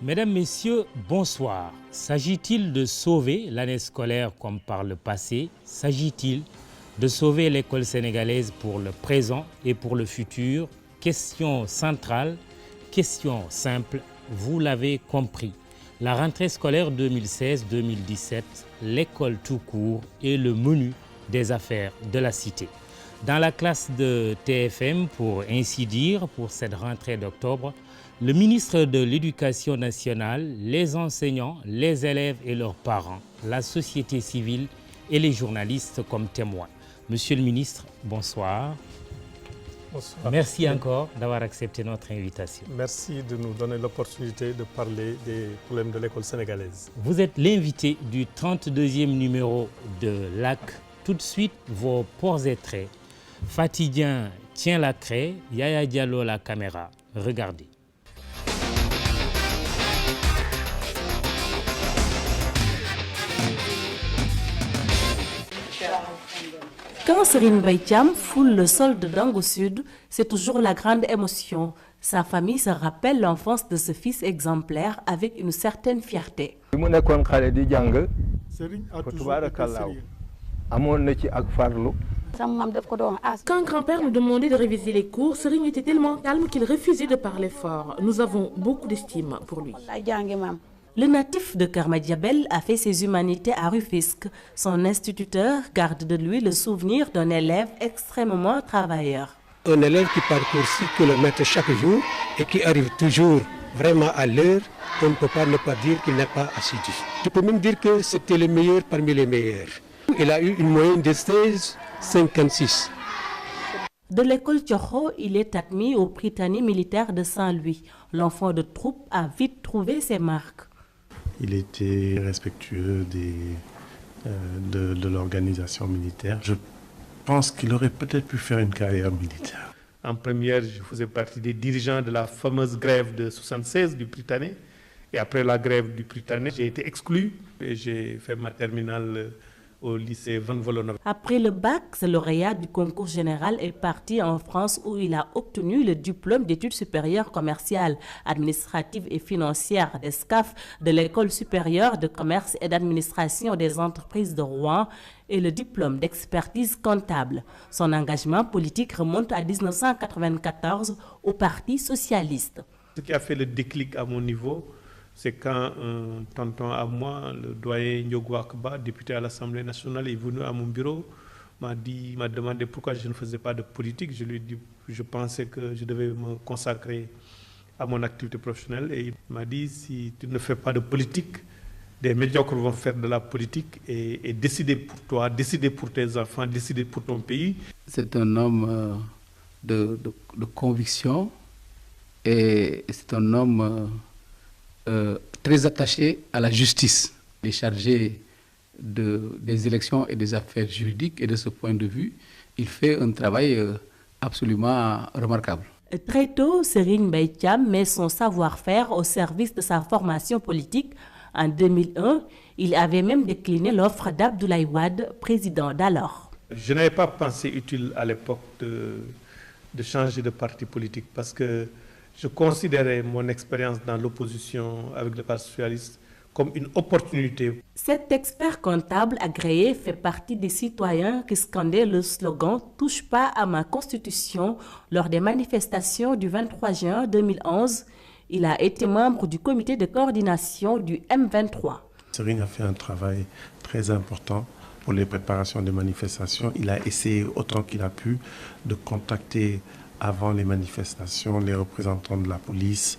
Mesdames, Messieurs, bonsoir. S'agit-il de sauver l'année scolaire comme par le passé? S'agit-il de sauver l'école sénégalaise pour le présent et pour le futur? Question centrale, question simple, vous l'avez compris. La rentrée scolaire 2016-2017, l'école tout court est le menu des affaires de la cité. Dans la classe de TFM, pour ainsi dire, pour cette rentrée d'octobre, le ministre de l'Éducation nationale, les enseignants, les élèves et leurs parents, la société civile et les journalistes comme témoins. Monsieur le ministre, bonsoir. Bonsoir. Merci encore d'avoir accepté notre invitation. Merci de nous donner l'opportunité de parler des problèmes de l'école sénégalaise. Vous êtes l'invité du 32e numéro de LAC. Tout de suite, vos ports et traits. Fatidien tient la craie, Yaya Diallo la caméra. Regardez. Quand Serigne Mbaye Thiam foule le sol de Dangu Sud, c'est toujours la grande émotion. Sa famille se rappelle l'enfance de ce fils exemplaire avec une certaine fierté. Quand grand-père nous demandait de réviser les cours, Serigne était tellement calme qu'il refusait de parler fort. Nous avons beaucoup d'estime pour lui. Le natif de Kermadiabel a fait ses humanités à Rufisque. Son instituteur garde de lui le souvenir d'un élève extrêmement travailleur. Un élève qui parcourt 6 km chaque jour et qui arrive toujours vraiment à l'heure, on ne peut pas ne pas dire qu'il n'est pas assidu. Je peux même dire que c'était le meilleur parmi les meilleurs. Il a eu une moyenne de 16,56. De l'école Tchokho, il est admis au Prytanée militaire de Saint-Louis. L'enfant de troupe a vite trouvé ses marques. Il était respectueux de l'organisation militaire. Je pense qu'il aurait peut-être pu faire une carrière militaire. En première, je faisais partie des dirigeants de la fameuse grève de 1976 du Prytanée. Et après la grève du Prytanée, j'ai été exclu et j'ai fait ma terminale au lycée Van Vollenhoven. Après le bac, ce lauréat du concours général est parti en France où il a obtenu le diplôme d'études supérieures commerciales, administratives et financières d'ESCAF de l'École supérieure de commerce et d'administration des entreprises de Rouen et le diplôme d'expertise comptable. Son engagement politique remonte à 1994 au Parti socialiste. Ce qui a fait le déclic à mon niveau, c'est quand un tonton à moi, le doyen Ndiogo Akba, député à l'Assemblée nationale, est venu à mon bureau, m'a demandé pourquoi je ne faisais pas de politique. Je lui ai dit que je pensais que je devais me consacrer à mon activité professionnelle. Et il m'a dit, si tu ne fais pas de politique, des médiocres vont faire de la politique et décider pour toi, décider pour tes enfants, décider pour ton pays. C'est un homme de conviction et c'est un homme très attaché à la justice. Il est chargé des élections et des affaires juridiques et de ce point de vue, il fait un travail absolument remarquable. Très tôt, Serigne Mbaye Thiam met son savoir-faire au service de sa formation politique. En 2001, il avait même décliné l'offre d'Abdoulaye Wade, président d'alors. Je n'avais pas pensé utile à l'époque de changer de parti politique parce que je considérais mon expérience dans l'opposition avec le Parti socialiste comme une opportunité. Cet expert comptable agréé fait partie des citoyens qui scandaient le slogan « Touche pas à ma constitution » lors des manifestations du 23 juin 2011. Il a été membre du comité de coordination du M23. Serigne a fait un travail très important pour les préparations des manifestations. Il a essayé autant qu'il a pu de contacter avant les manifestations les représentants de la police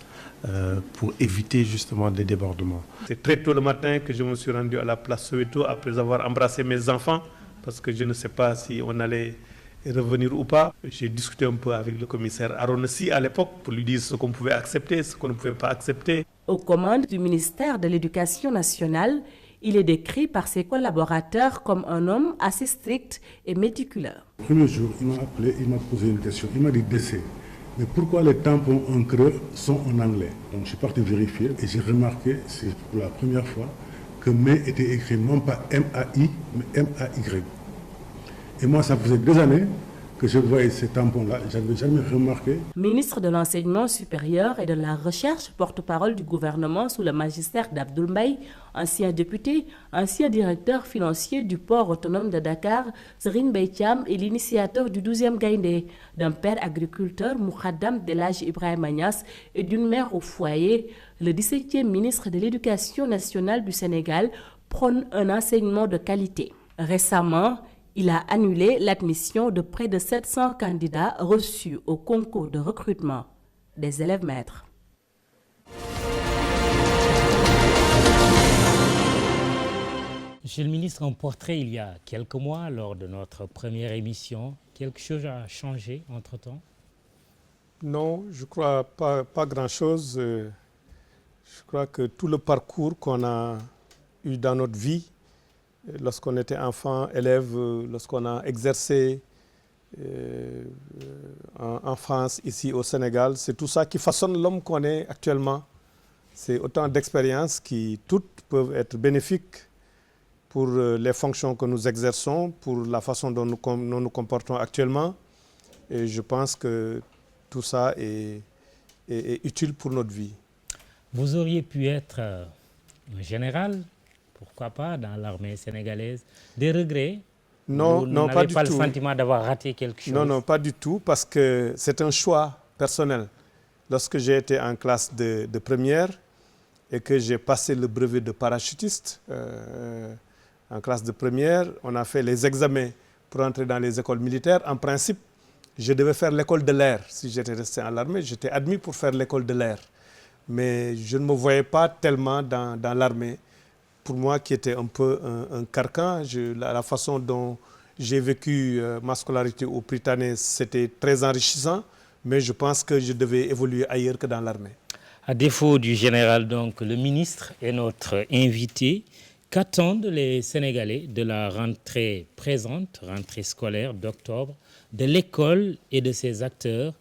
pour éviter justement des débordements. C'est très tôt le matin que je me suis rendu à la place Soweto après avoir embrassé mes enfants parce que je ne sais pas si on allait revenir ou pas. J'ai discuté un peu avec le commissaire Aronessi à l'époque pour lui dire ce qu'on pouvait accepter, ce qu'on ne pouvait pas accepter. Aux commandes du ministère de l'Éducation nationale, il est décrit par ses collaborateurs comme un homme assez strict et méticuleux. Le premier jour, il m'a appelé, il m'a posé une question. Il m'a dit décès. Mais pourquoi les tampons en creux sont en anglais? Donc je suis parti vérifier et j'ai remarqué, c'est pour la première fois, que mai était écrit non pas M-A-I, mais M-A-Y. Et moi, ça faisait des années que je voyais ces tampons-là. Je n'avais jamais remarqué. Ministre de l'Enseignement supérieur et de la Recherche, porte-parole du gouvernement sous le magistère d'Abdoul Mbaye, ancien député, ancien directeur financier du port autonome de Dakar, Serigne Mbaye Thiam est l'initiateur du 12e Gaïndé, d'un père agriculteur, Moukhadam El Hadji Ibrahima Niass, et d'une mère au foyer. Le 17e ministre de l'Éducation nationale du Sénégal prône un enseignement de qualité. Récemment, il a annulé l'admission de près de 700 candidats reçus au concours de recrutement des élèves maîtres. Monsieur le ministre, un portrait il y a quelques mois lors de notre première émission. Quelque chose a changé entre-temps? Non, je crois pas grand-chose. Je crois que tout le parcours qu'on a eu dans notre vie, lorsqu'on était enfant, élève, lorsqu'on a exercé en France, ici au Sénégal, c'est tout ça qui façonne l'homme qu'on est actuellement. C'est autant d'expériences qui toutes peuvent être bénéfiques pour les fonctions que nous exerçons, pour la façon dont nous nous comportons actuellement. Et je pense que tout ça est utile pour notre vie. Vous auriez pu être un général, pourquoi pas, dans l'armée sénégalaise. Des regrets? Non, vous non, pas du tout. Vous n'avez pas le sentiment d'avoir raté quelque chose? Non, non, pas du tout, parce que c'est un choix personnel. Lorsque j'ai été en classe de première et que j'ai passé le brevet de parachutiste, en classe de première, on a fait les examens pour entrer dans les écoles militaires. En principe, je devais faire l'école de l'air. Si j'étais resté à l'armée, j'étais admis pour faire l'école de l'air. Mais je ne me voyais pas tellement dans l'armée. Pour moi, qui était un peu un carcan, la façon dont j'ai vécu ma scolarité au Prytanée, c'était très enrichissant, mais je pense que je devais évoluer ailleurs que dans l'armée. À défaut du général, donc, le ministre est notre invité. Qu'attendent les Sénégalais de la rentrée présente, rentrée scolaire d'octobre, de l'école et de ses acteurs?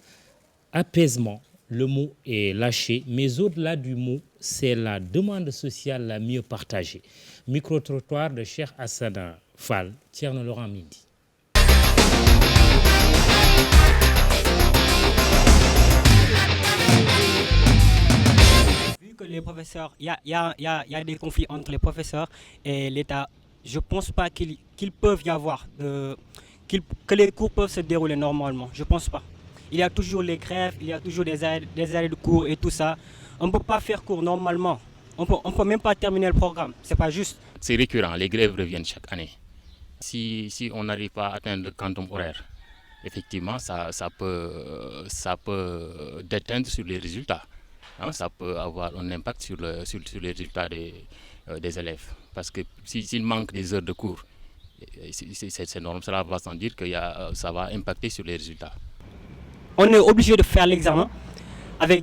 Apaisement, le mot est lâché, mais au-delà du mot, c'est la demande sociale la mieux partagée. Micro-trottoir de Cheikh Hassana Fall, Thierno Laurent Mendy. Vu que les professeurs, il y a des conflits entre les professeurs et l'État, je ne pense pas qu'il peuvent y avoir, que les cours peuvent se dérouler normalement. Je ne pense pas. Il y a toujours les grèves, il y a toujours des arrêts de cours et tout ça. On ne peut pas faire cours normalement. On peut même pas terminer le programme. C'est pas juste. C'est récurrent, les grèves reviennent chaque année. Si on n'arrive pas à atteindre le quantum horaire, effectivement, ça peut déteindre sur les résultats. Hein, ça peut avoir un impact sur les résultats des élèves. Parce que s'il manque des heures de cours, c'est normal, cela va sans dire que ça va impacter sur les résultats. On est obligé de faire l'examen avec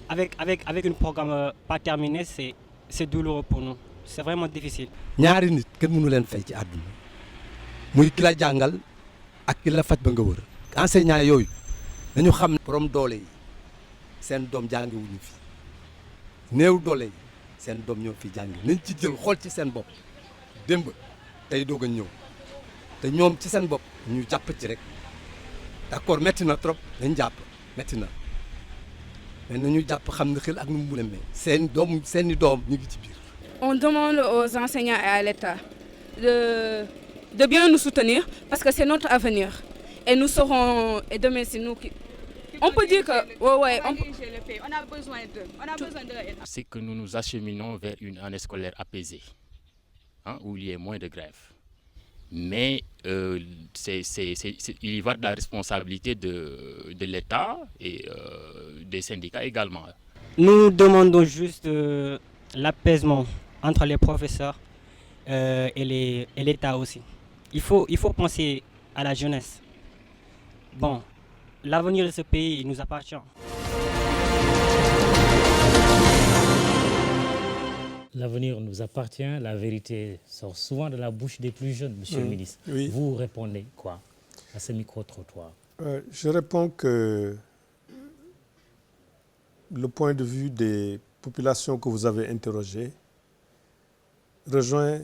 un programme pas terminé, c'est douloureux pour nous. C'est vraiment difficile. ñaari nit kenn mënu leen fay ci àdduna muy ki la jàngal ak ki la faj ba nga wër enseignant yooyu dañu xam borom doole yi seen doom jàngiwuñu fi néew doole yi seen doom ñoo fi jàngi nañ ci jël xool ci seen bopp démb tey doog a ñëw te ñoom ci seen bopp ñu jàpp ci rek d'accord métti na trop dañ jàpp métti na mais nañu jàpp xam ne xel ak nu mu mën a mel seeni doom ñu ngi ci biir. On demande aux enseignants et à l'État de bien nous soutenir parce que c'est notre avenir. Et nous serons, et demain c'est nous qui... On peut dire que... on a besoin d'eux. C'est que nous nous acheminons vers une année scolaire apaisée, hein, où il y ait moins de grèves. Mais il y va de la responsabilité de l'État et des syndicats également. Nous demandons juste l'apaisement entre les professeurs et l'État aussi. Il faut penser à la jeunesse. Bon, l'avenir de ce pays nous appartient. L'avenir nous appartient, la vérité sort souvent de la bouche des plus jeunes, monsieur le ministre. Oui. Vous répondez quoi à ce micro-trottoir? Je réponds que le point de vue des populations que vous avez interrogées rejoint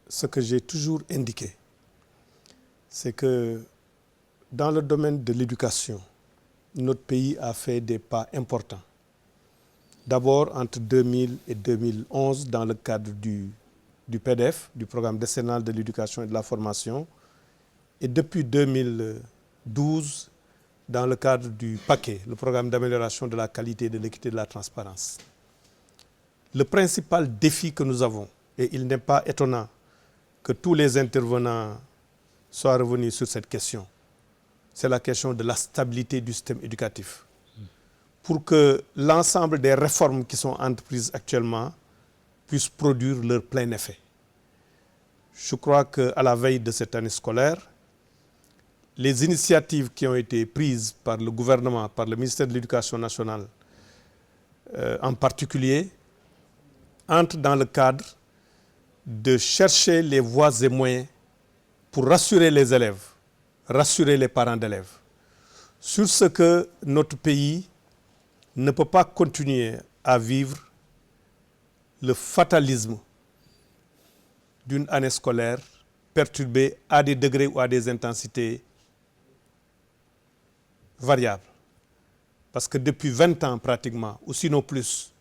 ce que j'ai toujours indiqué. c'est que dans le domaine de l'éducation, notre pays a fait des pas importants. D'abord, entre 2000 et 2011, dans le cadre du PDF, du programme décennal de l'éducation et de la formation, et depuis 2012, dans le cadre du paquet, le programme d'amélioration de la qualité, de l'équité et de la transparence. Le principal défi que nous avons, et il n'est pas étonnant que tous les intervenants soient revenus sur cette question, c'est la question de la stabilité du système éducatif. Pour que l'ensemble des réformes qui sont entreprises actuellement puissent produire leur plein effet. Je crois qu'à la veille de cette année scolaire, les initiatives qui ont été prises par le gouvernement, par le ministère de l'Éducation nationale en particulier, entrent dans le cadre de chercher les voies et moyens pour rassurer les élèves, rassurer les parents d'élèves sur ce que notre pays ne peut pas continuer à vivre le fatalisme d'une année scolaire perturbée à des degrés ou à des intensités variables. Parce que depuis 20 ans pratiquement, ou sinon plus,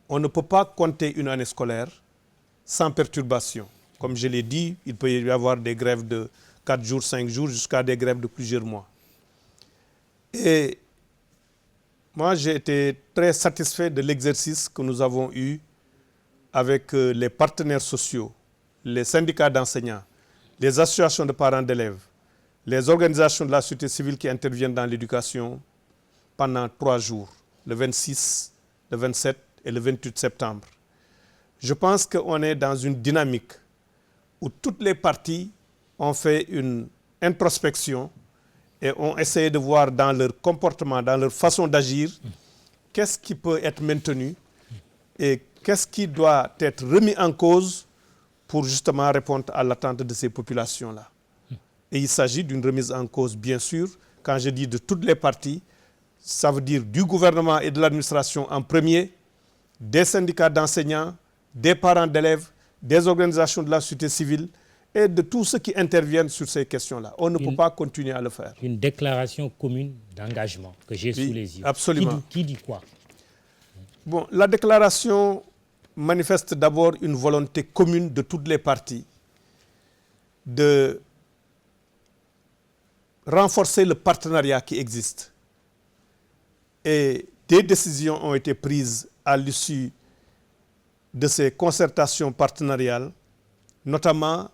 on ne peut pas compter une année scolaire sans perturbation. Comme je l'ai dit, il peut y avoir des grèves de 4 jours, 5 jours, jusqu'à des grèves de plusieurs mois. Et moi, j'ai été très satisfait de l'exercice que nous avons eu avec les partenaires sociaux, les syndicats d'enseignants, les associations de parents d'élèves, les organisations de la société civile qui interviennent dans l'éducation pendant 3 jours, le 26, le 27 et le 28 septembre. Je pense qu'on est dans une dynamique où toutes les parties ont fait une introspection et ont essayé de voir dans leur comportement, dans leur façon d'agir, qu'est-ce qui peut être maintenu et qu'est-ce qui doit être remis en cause pour justement répondre à l'attente de ces populations-là. Et il s'agit d'une remise en cause, bien sûr. Quand je dis de toutes les parties, ça veut dire du gouvernement et de l'administration en premier, des syndicats d'enseignants, des parents d'élèves, des organisations de la société civile et de tous ceux qui interviennent sur ces questions-là. On ne peut pas continuer à le faire. Une déclaration commune d'engagement que j'ai sous les yeux. Absolument. Qui dit quoi? Bon, la déclaration manifeste d'abord une volonté commune de toutes les parties de renforcer le partenariat qui existe. Et des décisions ont été prises à l'issue de ces concertations partenariales, notamment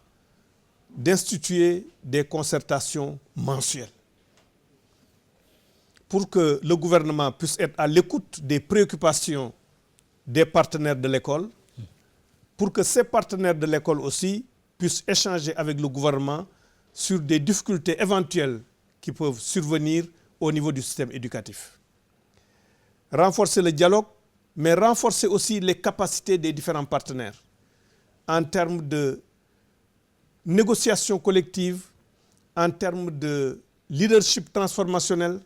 d'instituer des concertations mensuelles pour que le gouvernement puisse être à l'écoute des préoccupations des partenaires de l'école, pour que ces partenaires de l'école aussi puissent échanger avec le gouvernement sur des difficultés éventuelles qui peuvent survenir au niveau du système éducatif. Renforcer le dialogue, mais renforcer aussi les capacités des différents partenaires en termes de négociation collective, en termes de leadership transformationnel.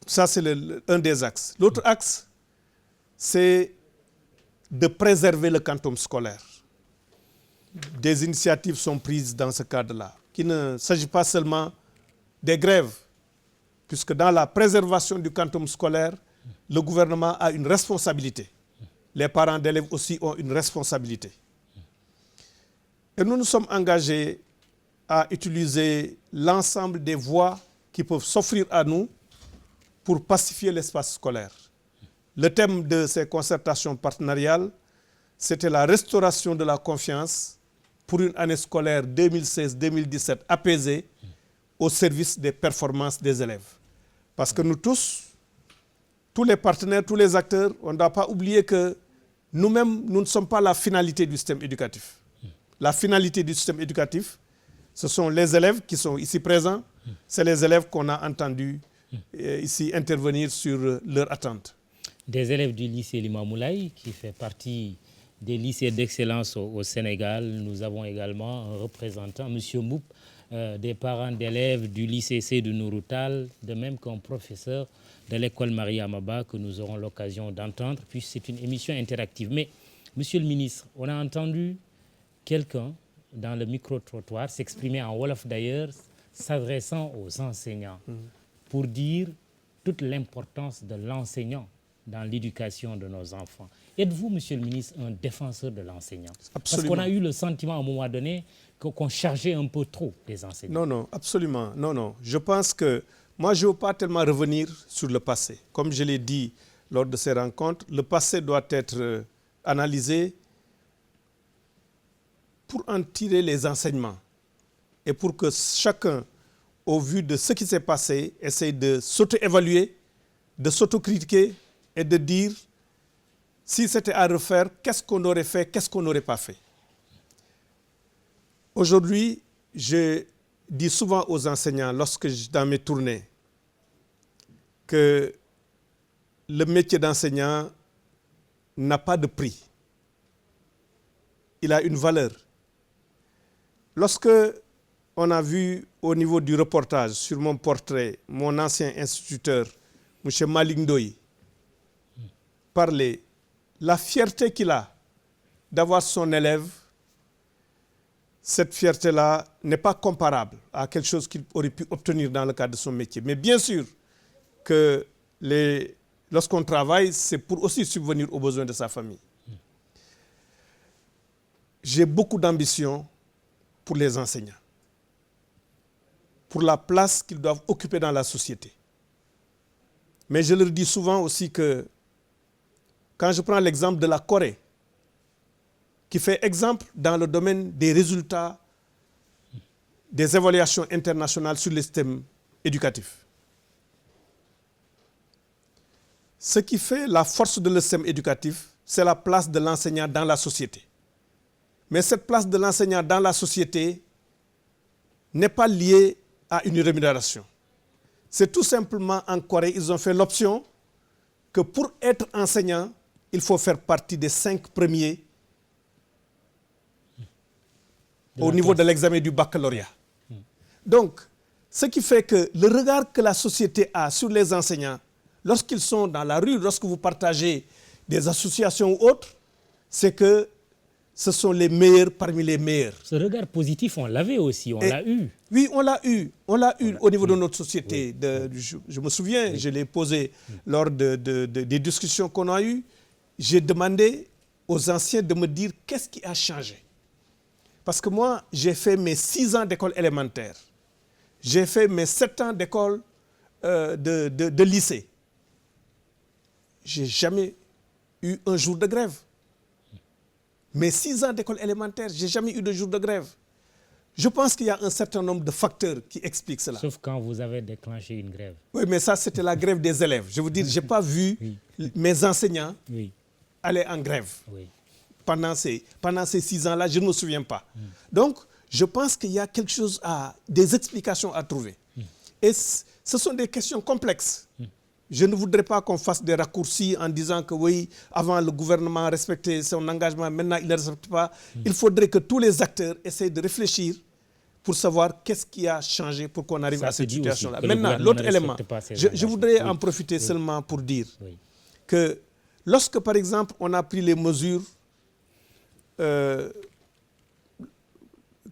Ça, c'est un des axes. L'autre axe, c'est de préserver le quantum scolaire. Des initiatives sont prises dans ce cadre-là, qu'il ne s'agit pas seulement des grèves, puisque dans la préservation du quantum scolaire, le gouvernement a une responsabilité. Les parents d'élèves aussi ont une responsabilité. Et nous nous sommes engagés à utiliser l'ensemble des voies qui peuvent s'offrir à nous pour pacifier l'espace scolaire. Le thème de ces concertations partenariales, c'était la restauration de la confiance pour une année scolaire 2016-2017 apaisée au service des performances des élèves. Parce que nous tous les partenaires, tous les acteurs, on ne doit pas oublier que nous-mêmes, nous ne sommes pas la finalité du système éducatif. La finalité du système éducatif, ce sont les élèves qui sont ici présents, c'est les élèves qu'on a entendus ici intervenir sur leurs attentes. Des élèves du lycée Limamoulaye, qui fait partie des lycées d'excellence au Sénégal. Nous avons également un représentant, M. Mboup, des parents d'élèves du lycée Seydou Nourou Tall, de même qu'un professeur de l'école Marie Amaba que nous aurons l'occasion d'entendre, puisque c'est une émission interactive. Mais, Monsieur le ministre, on a entendu quelqu'un dans le micro-trottoir, s'exprimer en Wolof d'ailleurs, s'adressant aux enseignants pour dire toute l'importance de l'enseignant dans l'éducation de nos enfants. Êtes-vous, monsieur le ministre, un défenseur de l'enseignant? Parce qu'on a eu le sentiment à un moment donné qu'on chargeait un peu trop les enseignants. Non, non, absolument. Non, non. Je pense que moi, je ne veux pas tellement revenir sur le passé. Comme je l'ai dit lors de ces rencontres, le passé doit être analysé pour en tirer les enseignements et pour que chacun, au vu de ce qui s'est passé, essaye de s'auto-évaluer, de s'auto-critiquer et de dire si c'était à refaire, qu'est-ce qu'on aurait fait, qu'est-ce qu'on n'aurait pas fait. Aujourd'hui, je dis souvent aux enseignants, dans mes tournées, que le métier d'enseignant n'a pas de prix. Il a une valeur. Lorsque on a vu au niveau du reportage sur mon portrait, mon ancien instituteur, M. Malick Ndoye, parler, la fierté qu'il a d'avoir son élève, cette fierté-là n'est pas comparable à quelque chose qu'il aurait pu obtenir dans le cadre de son métier. Mais bien sûr que lorsqu'on travaille, c'est pour aussi subvenir aux besoins de sa famille. J'ai beaucoup d'ambition pour les enseignants, pour la place qu'ils doivent occuper dans la société. Mais je leur dis souvent aussi que quand je prends l'exemple de la Corée, qui fait exemple dans le domaine des résultats des évaluations internationales sur le système éducatif. Ce qui fait la force de le système éducatif, c'est la place de l'enseignant dans la société. Mais cette place de l'enseignant dans la société n'est pas liée à une rémunération. C'est tout simplement en Corée, ils ont fait l'option que pour être enseignant, il faut faire partie des 5 premiers au niveau de l'examen du baccalauréat. Donc, ce qui fait que le regard que la société a sur les enseignants, lorsqu'ils sont dans la rue, lorsque vous partagez des associations ou autres, c'est que ce sont les meilleurs parmi les meilleurs. Ce regard positif, on l'avait aussi, on l'a eu. Oui, on l'a eu au niveau de notre société. Je me souviens, je l'ai posé lors des discussions qu'on a eues. J'ai demandé aux anciens de me dire qu'est-ce qui a changé. Parce que moi, j'ai fait mes 6 ans d'école élémentaire. J'ai fait mes 7 ans d'école de lycée. J'ai jamais eu un jour de grève. Mes 6 ans d'école élémentaire, j'ai jamais eu de jour de grève. Je pense qu'il y a un certain nombre de facteurs qui expliquent cela. Sauf quand vous avez déclenché une grève. Oui, mais ça, c'était la grève des élèves. Je veux dire, je n'ai pas vu mes enseignants aller en grève. Oui. Pendant ces 6 ans-là, je ne me souviens pas. Donc, je pense qu'il y a quelque chose des explications à trouver. Et ce sont des questions complexes. Je ne voudrais pas qu'on fasse des raccourcis en disant que oui, avant le gouvernement respectait son engagement, maintenant il ne le respecte pas. Il faudrait que tous les acteurs essayent de réfléchir pour savoir qu'est-ce qui a changé pour qu'on arrive à cette situation-là. Maintenant, l'autre élément, je voudrais en profiter seulement pour dire que lorsque, par exemple, on a pris les mesures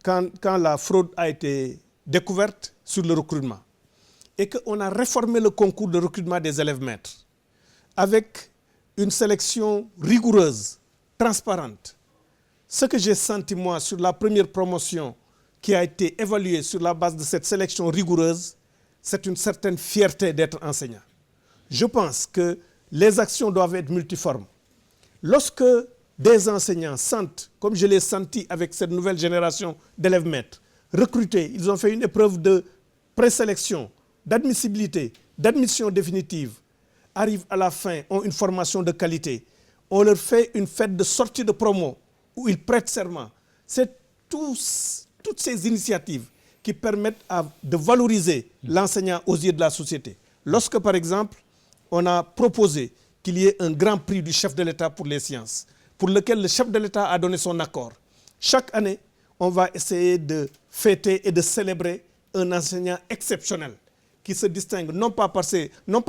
quand la fraude a été découverte sur le recrutement, et qu'on a réformé le concours de recrutement des élèves maîtres avec une sélection rigoureuse, transparente. Ce que j'ai senti, moi, sur la première promotion qui a été évaluée sur la base de cette sélection rigoureuse, c'est une certaine fierté d'être enseignant. Je pense que les actions doivent être multiformes. Lorsque des enseignants sentent, comme je l'ai senti avec cette nouvelle génération d'élèves maîtres, recrutés, ils ont fait une épreuve de présélection, d'admissibilité, d'admission définitive, arrivent à la fin, ont une formation de qualité, on leur fait une fête de sortie de promo où ils prêtent serment. C'est toutes ces initiatives qui permettent de valoriser l'enseignant aux yeux de la société. Lorsque, par exemple, on a proposé qu'il y ait un grand prix du chef de l'État pour les sciences, pour lequel le chef de l'État a donné son accord. Chaque année, on va essayer de fêter et de célébrer un enseignant exceptionnel qui se distingue non pas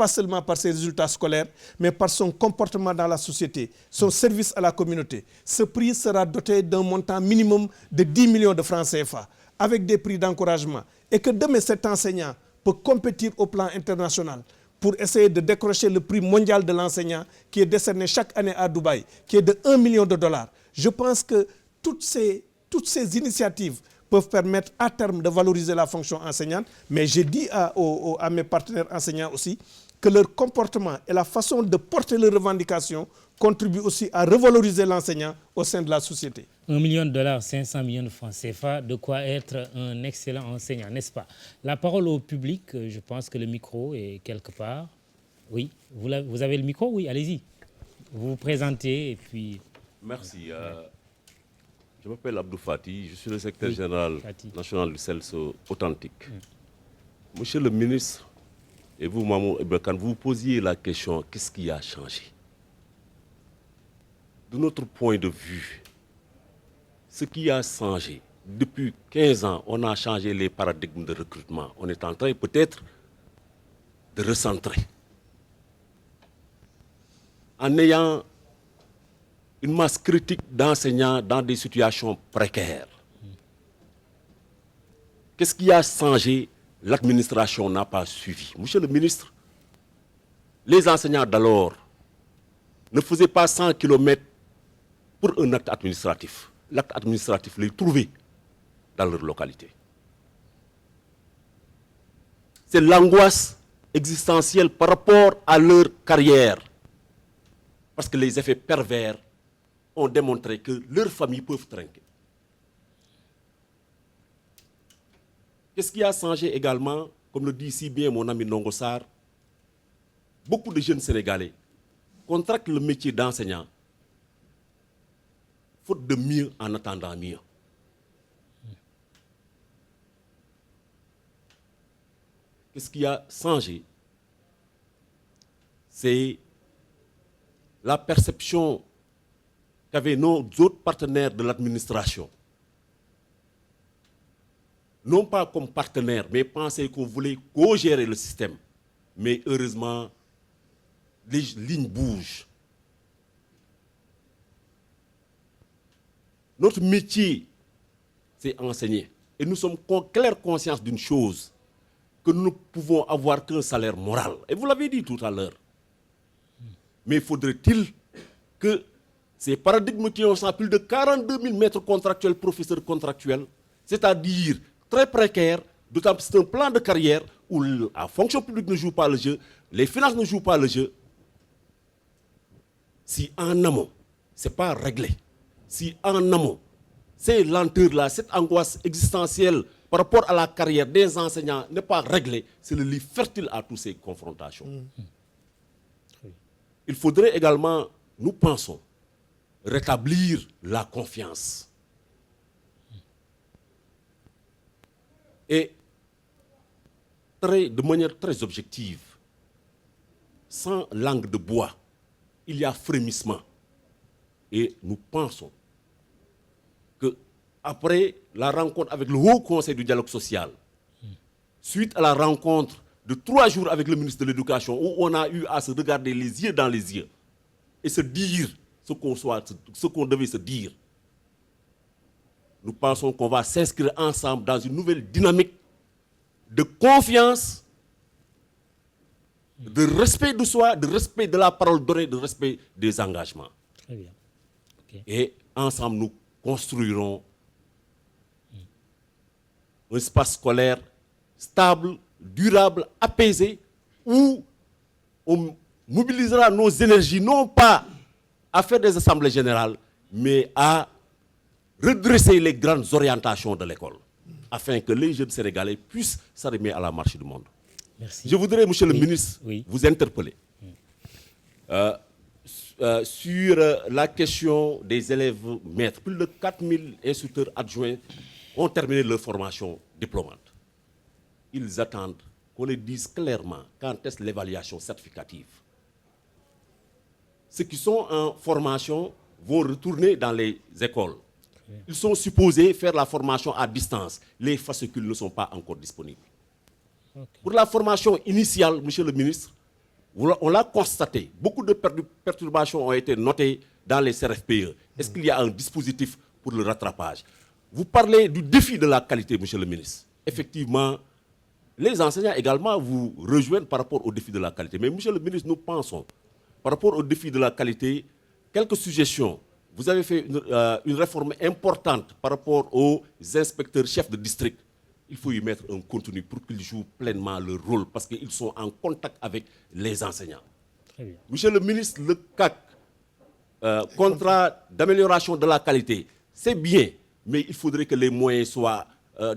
seulement par ses résultats scolaires, mais par son comportement dans la société, son service à la communauté. Ce prix sera doté d'un montant minimum de 10 millions de francs CFA, avec des prix d'encouragement. Et que demain, cet enseignant peut compétir au plan international pour essayer de décrocher le prix mondial de l'enseignant qui est décerné chaque année à Dubaï, qui est de 1 million de dollars. Je pense que toutes ces initiatives peuvent permettre à terme de valoriser la fonction enseignante, mais j'ai dit à mes partenaires enseignants aussi que leur comportement et la façon de porter leurs revendications contribuent aussi à revaloriser l'enseignant au sein de la société. 1 million de dollars, 500 millions de francs CFA, de quoi être un excellent enseignant, n'est-ce pas? La parole au public, je pense que le micro est quelque part. Oui, vous avez le micro? Oui, allez-y. Vous vous présentez et puis... Merci. Je m'appelle Abdou Fati, je suis le secrétaire général national du CELS authentique. Monsieur le ministre, et vous, Mamour Ebrekan, vous posiez la question, qu'est-ce qui a changé? De notre point de vue, ce qui a changé, depuis 15 ans, on a changé les paradigmes de recrutement. On est en train peut-être de recentrer. En ayant une masse critique d'enseignants dans des situations précaires. Qu'est-ce qui a changé? L'administration n'a pas suivi. Monsieur le ministre, les enseignants d'alors ne faisaient pas 100 km pour un acte administratif. L'acte administratif, les trouvaient dans leur localité. C'est l'angoisse existentielle par rapport à leur carrière. Parce que les effets pervers ont démontré que leurs familles peuvent trinquer. Qu'est-ce qui a changé également, comme le dit si bien mon ami Nongossar, beaucoup de jeunes Sénégalais contractent le métier d'enseignant faute de mieux en attendant mieux. Qu'est-ce qui a changé? C'est la perception qu'avaient nos autres partenaires de l'administration. Non pas comme partenaires, mais pensaient qu'on voulait co-gérer le système. Mais heureusement, les lignes bougent. Notre métier, c'est enseigner. Et nous sommes clairs conscience d'une chose, que nous ne pouvons avoir qu'un salaire moral. Et vous l'avez dit tout à l'heure. Mais faudrait-il que ces paradigmes qui ont plus de 42 000 maîtres contractuels, professeurs contractuels, c'est-à-dire très précaires, d'autant que c'est un plan de carrière où la fonction publique ne joue pas le jeu, les finances ne jouent pas le jeu. Si en amont, ce n'est pas réglé, si en amont, ces lenteurs-là, cette angoisse existentielle par rapport à la carrière des enseignants n'est pas réglée, c'est le lit fertile à toutes ces confrontations. Il faudrait également, nous pensons, rétablir la confiance. Et de manière très objective, sans langue de bois, il y a frémissement. Et nous pensons que après la rencontre avec le Haut Conseil du dialogue social, suite à la rencontre de 3 jours avec le ministre de l'Éducation, où on a eu à se regarder les yeux dans les yeux et se dire ce qu'on devait se dire, nous pensons qu'on va s'inscrire ensemble dans une nouvelle dynamique de confiance, de respect de soi, de respect de la parole donnée, de respect des engagements. Très bien. Okay. Et ensemble, nous construirons un espace scolaire stable, durable, apaisé, où on mobilisera nos énergies, non pas à faire des assemblées générales, mais à redresser les grandes orientations de l'école, afin que les jeunes Sénégalais puissent s'arrimer à la marche du monde. Merci. Je voudrais, monsieur le ministre, vous interpeller sur la question des élèves maîtres. Plus de 4000 instructeurs adjoints ont terminé leur formation diplômante. Ils attendent qu'on les dise clairement quand est l'évaluation certificative. Ceux qui sont en formation vont retourner dans les écoles. Ils sont supposés faire la formation à distance. Les fascicules ne sont pas encore disponibles. Pour la formation initiale, monsieur le ministre, on l'a constaté. Beaucoup de perturbations ont été notées dans les CRFPE. Est-ce qu'il y a un dispositif pour le rattrapage? Vous parlez du défi de la qualité, monsieur le ministre. Effectivement, les enseignants également vous rejoignent par rapport au défi de la qualité. Mais monsieur le ministre, nous pensons, par rapport au défi de la qualité, quelques suggestions. Vous avez fait une réforme importante par rapport aux inspecteurs chefs de district. Il faut y mettre un contenu pour qu'ils jouent pleinement leur rôle parce qu'ils sont en contact avec les enseignants. Très bien. Monsieur le ministre, le CAC, contrat d'amélioration de la qualité, c'est bien, mais il faudrait que les moyens soient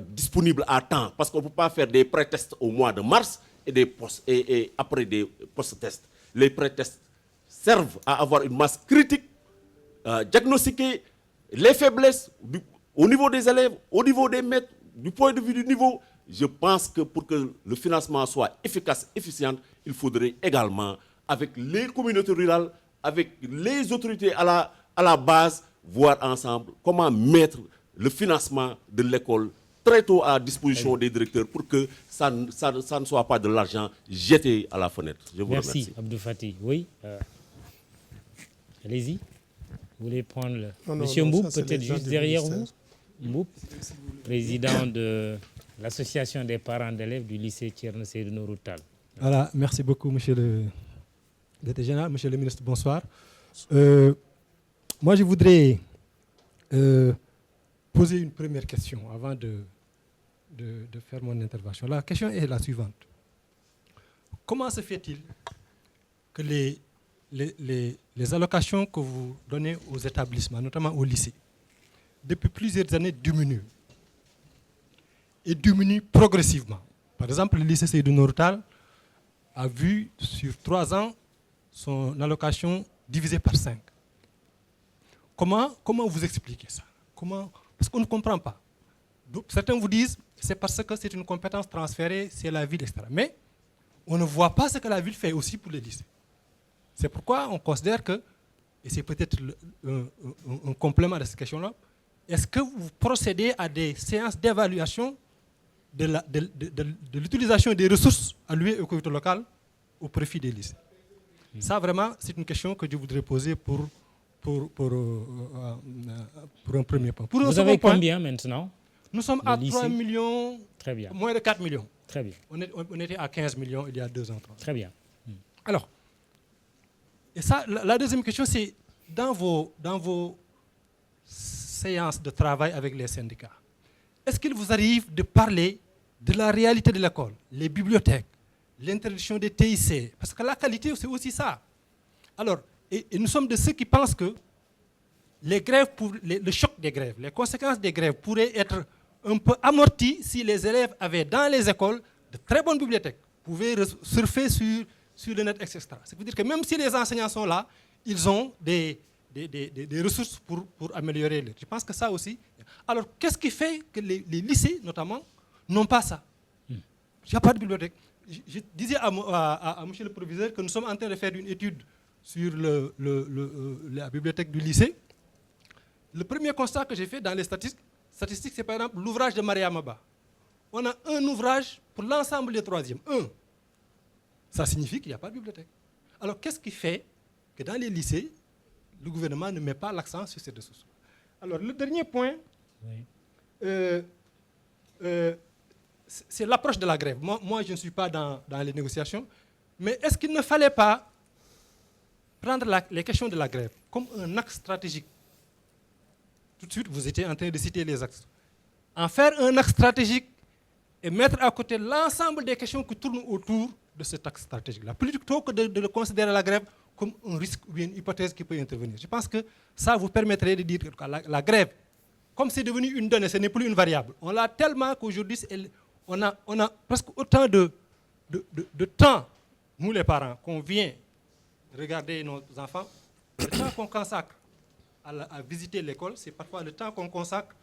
disponibles à temps parce qu'on ne peut pas faire des pré-tests au mois de mars et après des post-tests. Les pré-tests servent à avoir une masse critique, diagnostiquer les faiblesses au niveau des élèves, au niveau des maîtres, du point de vue du niveau. Je pense que pour que le financement soit efficace, efficient, il faudrait également, avec les communautés rurales, avec les autorités à la base, voir ensemble comment mettre le financement de l'école très tôt à disposition des directeurs pour que ça ne soit pas de l'argent jeté à la fenêtre. Je vous remercie. Merci, Abdou Fati. Oui, allez-y. Vous voulez prendre le... Monsieur Mboup, peut-être juste derrière vous. Mboup, président de l'association des parents d'élèves du lycée Thierno Seydou Nourou Tall. Voilà, merci beaucoup, monsieur le directeur général. Monsieur le ministre, bonsoir. Moi, je voudrais poser une première question avant de faire mon intervention. La question est la suivante. Comment se fait-il que les allocations que vous donnez aux établissements, notamment au lycée, depuis plusieurs années diminuent et diminuent progressivement? Par exemple, le lycée Seydou Nourou Tall a vu sur 3 ans son allocation divisée par 5. Comment vous expliquez ça? Parce qu'on ne comprend pas. Donc, certains vous disent c'est parce que c'est une compétence transférée, c'est la ville, etc. Mais on ne voit pas ce que la ville fait aussi pour les lycées. C'est pourquoi on considère que, et c'est peut-être un complément de cette question-là, est-ce que vous procédez à des séances d'évaluation de l'utilisation des ressources allouées aux collectivités locales au profit des lycées? Ça, vraiment, c'est une question que je voudrais poser pour un premier point. Pour vous avez combien maintenant? Nous sommes à 3 millions, très bien. Moins de 4 millions. Très bien. On était à 15 millions il y a 2 ans. 3 ans. Très bien. Alors, et ça, la deuxième question, c'est dans vos séances de travail avec les syndicats, est-ce qu'il vous arrive de parler de la réalité de l'école, les bibliothèques, l'interdiction des TIC? Parce que la qualité, c'est aussi ça. Alors, et nous sommes de ceux qui pensent que les grèves, le choc des grèves, les conséquences des grèves pourraient être un peu amorties si les élèves avaient dans les écoles de très bonnes bibliothèques, pouvaient surfer sur le net, etc. Ça veut dire que même si les enseignants sont là, ils ont des ressources pour améliorer leur. Je pense que ça aussi. Alors, qu'est-ce qui fait que les lycées, notamment, n'ont pas ça? Il n'y a pas de bibliothèque. Je disais à monsieur le proviseur que nous sommes en train de faire une étude sur la bibliothèque du lycée. Le premier constat que j'ai fait dans les statistiques, c'est par exemple l'ouvrage de Maria Maba. On a un ouvrage pour l'ensemble des troisièmes. Ça signifie qu'il n'y a pas de bibliothèque. Alors, qu'est-ce qui fait que dans les lycées, le gouvernement ne met pas l'accent sur ces ressources? Alors, le dernier point, c'est l'approche de la grève. Moi, je ne suis pas dans les négociations, mais est-ce qu'il ne fallait pas prendre les questions de la grève comme un axe stratégique? Tout de suite, vous étiez en train de citer les axes. En faire un axe stratégique et mettre à côté l'ensemble des questions qui tournent autour de cet axe stratégique-là, plutôt que de considérer la grève comme un risque ou une hypothèse qui peut intervenir. Je pense que ça vous permettrait de dire que la grève, comme c'est devenu une donnée, ce n'est plus une variable. On l'a tellement qu'aujourd'hui, on a presque autant de temps, nous les parents, qu'on vient regarder nos enfants, le temps qu'on consacre à visiter l'école, c'est parfois le temps qu'on consacre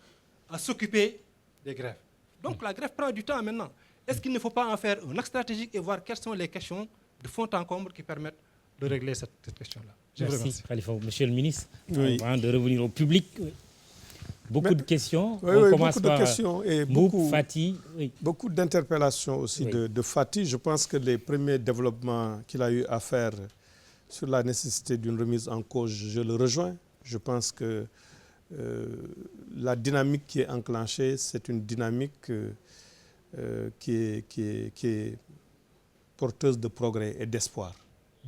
à s'occuper des grèves. Donc la grève prend du temps maintenant. Est-ce qu'il ne faut pas en faire un axe stratégique et voir quelles sont les questions de fond en comble qui permettent de régler cette question-là? Merci, Khalifa. Monsieur le ministre, avant de revenir au public. Beaucoup de questions. Oui, On oui, commence beaucoup par de questions et Fatih. Oui. Beaucoup d'interpellations aussi Oui. de Fatih. Je pense que les premiers développements qu'il a eu à faire sur la nécessité d'une remise en cause, je le rejoins. Je pense que la dynamique qui est enclenchée, c'est une dynamique qui est porteuse de progrès et d'espoir.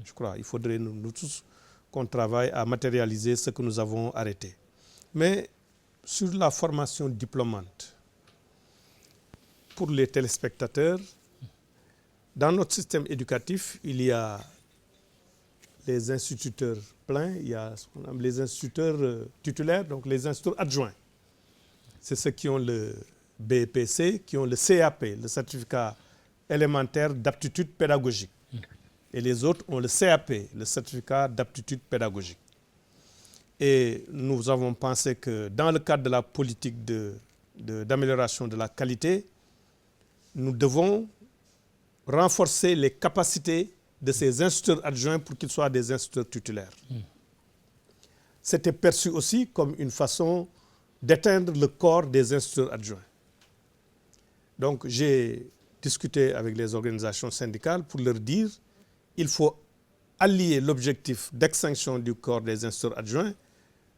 Je crois qu'il faudrait nous tous qu'on travaille à matérialiser ce que nous avons arrêté. Mais sur la formation diplômante, pour les téléspectateurs, dans notre système éducatif, il y a les instituteurs pleins, il y a ce qu'on appelle les instituteurs titulaires, donc les instituteurs adjoints. C'est ceux qui ont le BPC, qui ont le CAP, le certificat élémentaire d'aptitude pédagogique. Et les autres ont le CAP, le certificat d'aptitude pédagogique. Et nous avons pensé que dans le cadre de la politique d'amélioration de la qualité, nous devons renforcer les capacités de ces instituteurs adjoints pour qu'ils soient des instituteurs titulaires. C'était perçu aussi comme une façon d'éteindre le corps des instituteurs adjoints. Donc j'ai discuté avec les organisations syndicales pour leur dire qu'il faut allier l'objectif d'extinction du corps des instituteurs adjoints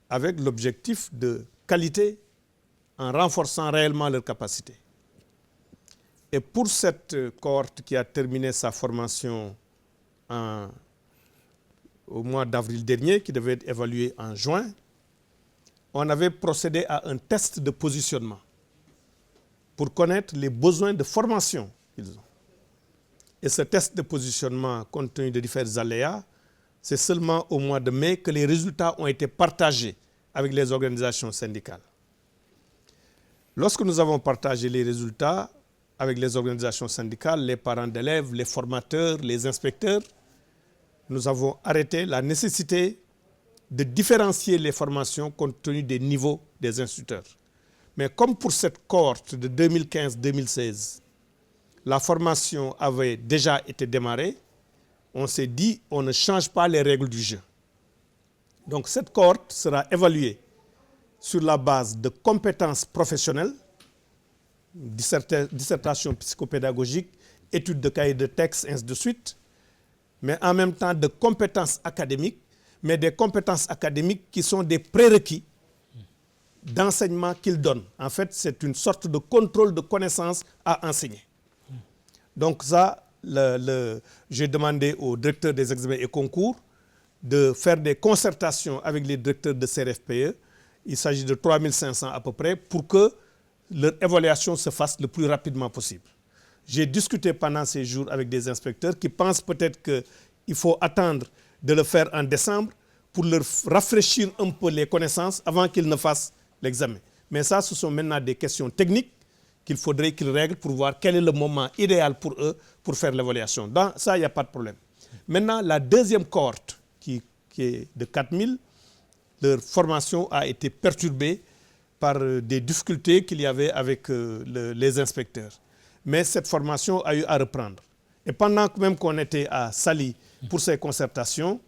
avec l'objectif de qualité en renforçant réellement leurs capacités. Et pour cette cohorte qui a terminé sa formation au mois d'avril dernier, qui devait être évaluée en juin, on avait procédé à un test de positionnement pour connaître les besoins de formation qu'ils ont. Et ce test de positionnement, compte tenu de différents aléas, c'est seulement au mois de mai que les résultats ont été partagés avec les organisations syndicales. Lorsque nous avons partagé les résultats avec les organisations syndicales, les parents d'élèves, les formateurs, les inspecteurs, nous avons arrêté la nécessité de différencier les formations compte tenu des niveaux des instituteurs. Mais comme pour cette cohorte de 2015-2016, la formation avait déjà été démarrée, on s'est dit on ne change pas les règles du jeu. Donc cette cohorte sera évaluée sur la base de compétences professionnelles, dissertation psychopédagogique, études de cahiers de texte, ainsi de suite, mais en même temps de compétences académiques, mais des compétences académiques qui sont des prérequis d'enseignement qu'ils donnent. En fait, c'est une sorte de contrôle de connaissances à enseigner. Donc ça, j'ai demandé au directeur des examens et concours de faire des concertations avec les directeurs de CRFPE. Il s'agit de 3500 à peu près pour que leur évaluation se fasse le plus rapidement possible. J'ai discuté pendant ces jours avec des inspecteurs qui pensent peut-être qu'il faut attendre de le faire en décembre pour leur rafraîchir un peu les connaissances avant qu'ils ne fassent l'examen. Mais ça, ce sont maintenant des questions techniques qu'il faudrait qu'ils règlent pour voir quel est le moment idéal pour eux pour faire l'évaluation. Dans ça, il n'y a pas de problème. Maintenant, la deuxième cohorte, qui est de 4000, leur formation a été perturbée par des difficultés qu'il y avait avec les inspecteurs. Mais cette formation a eu à reprendre. Et pendant même qu'on était à Saly pour ces concertations,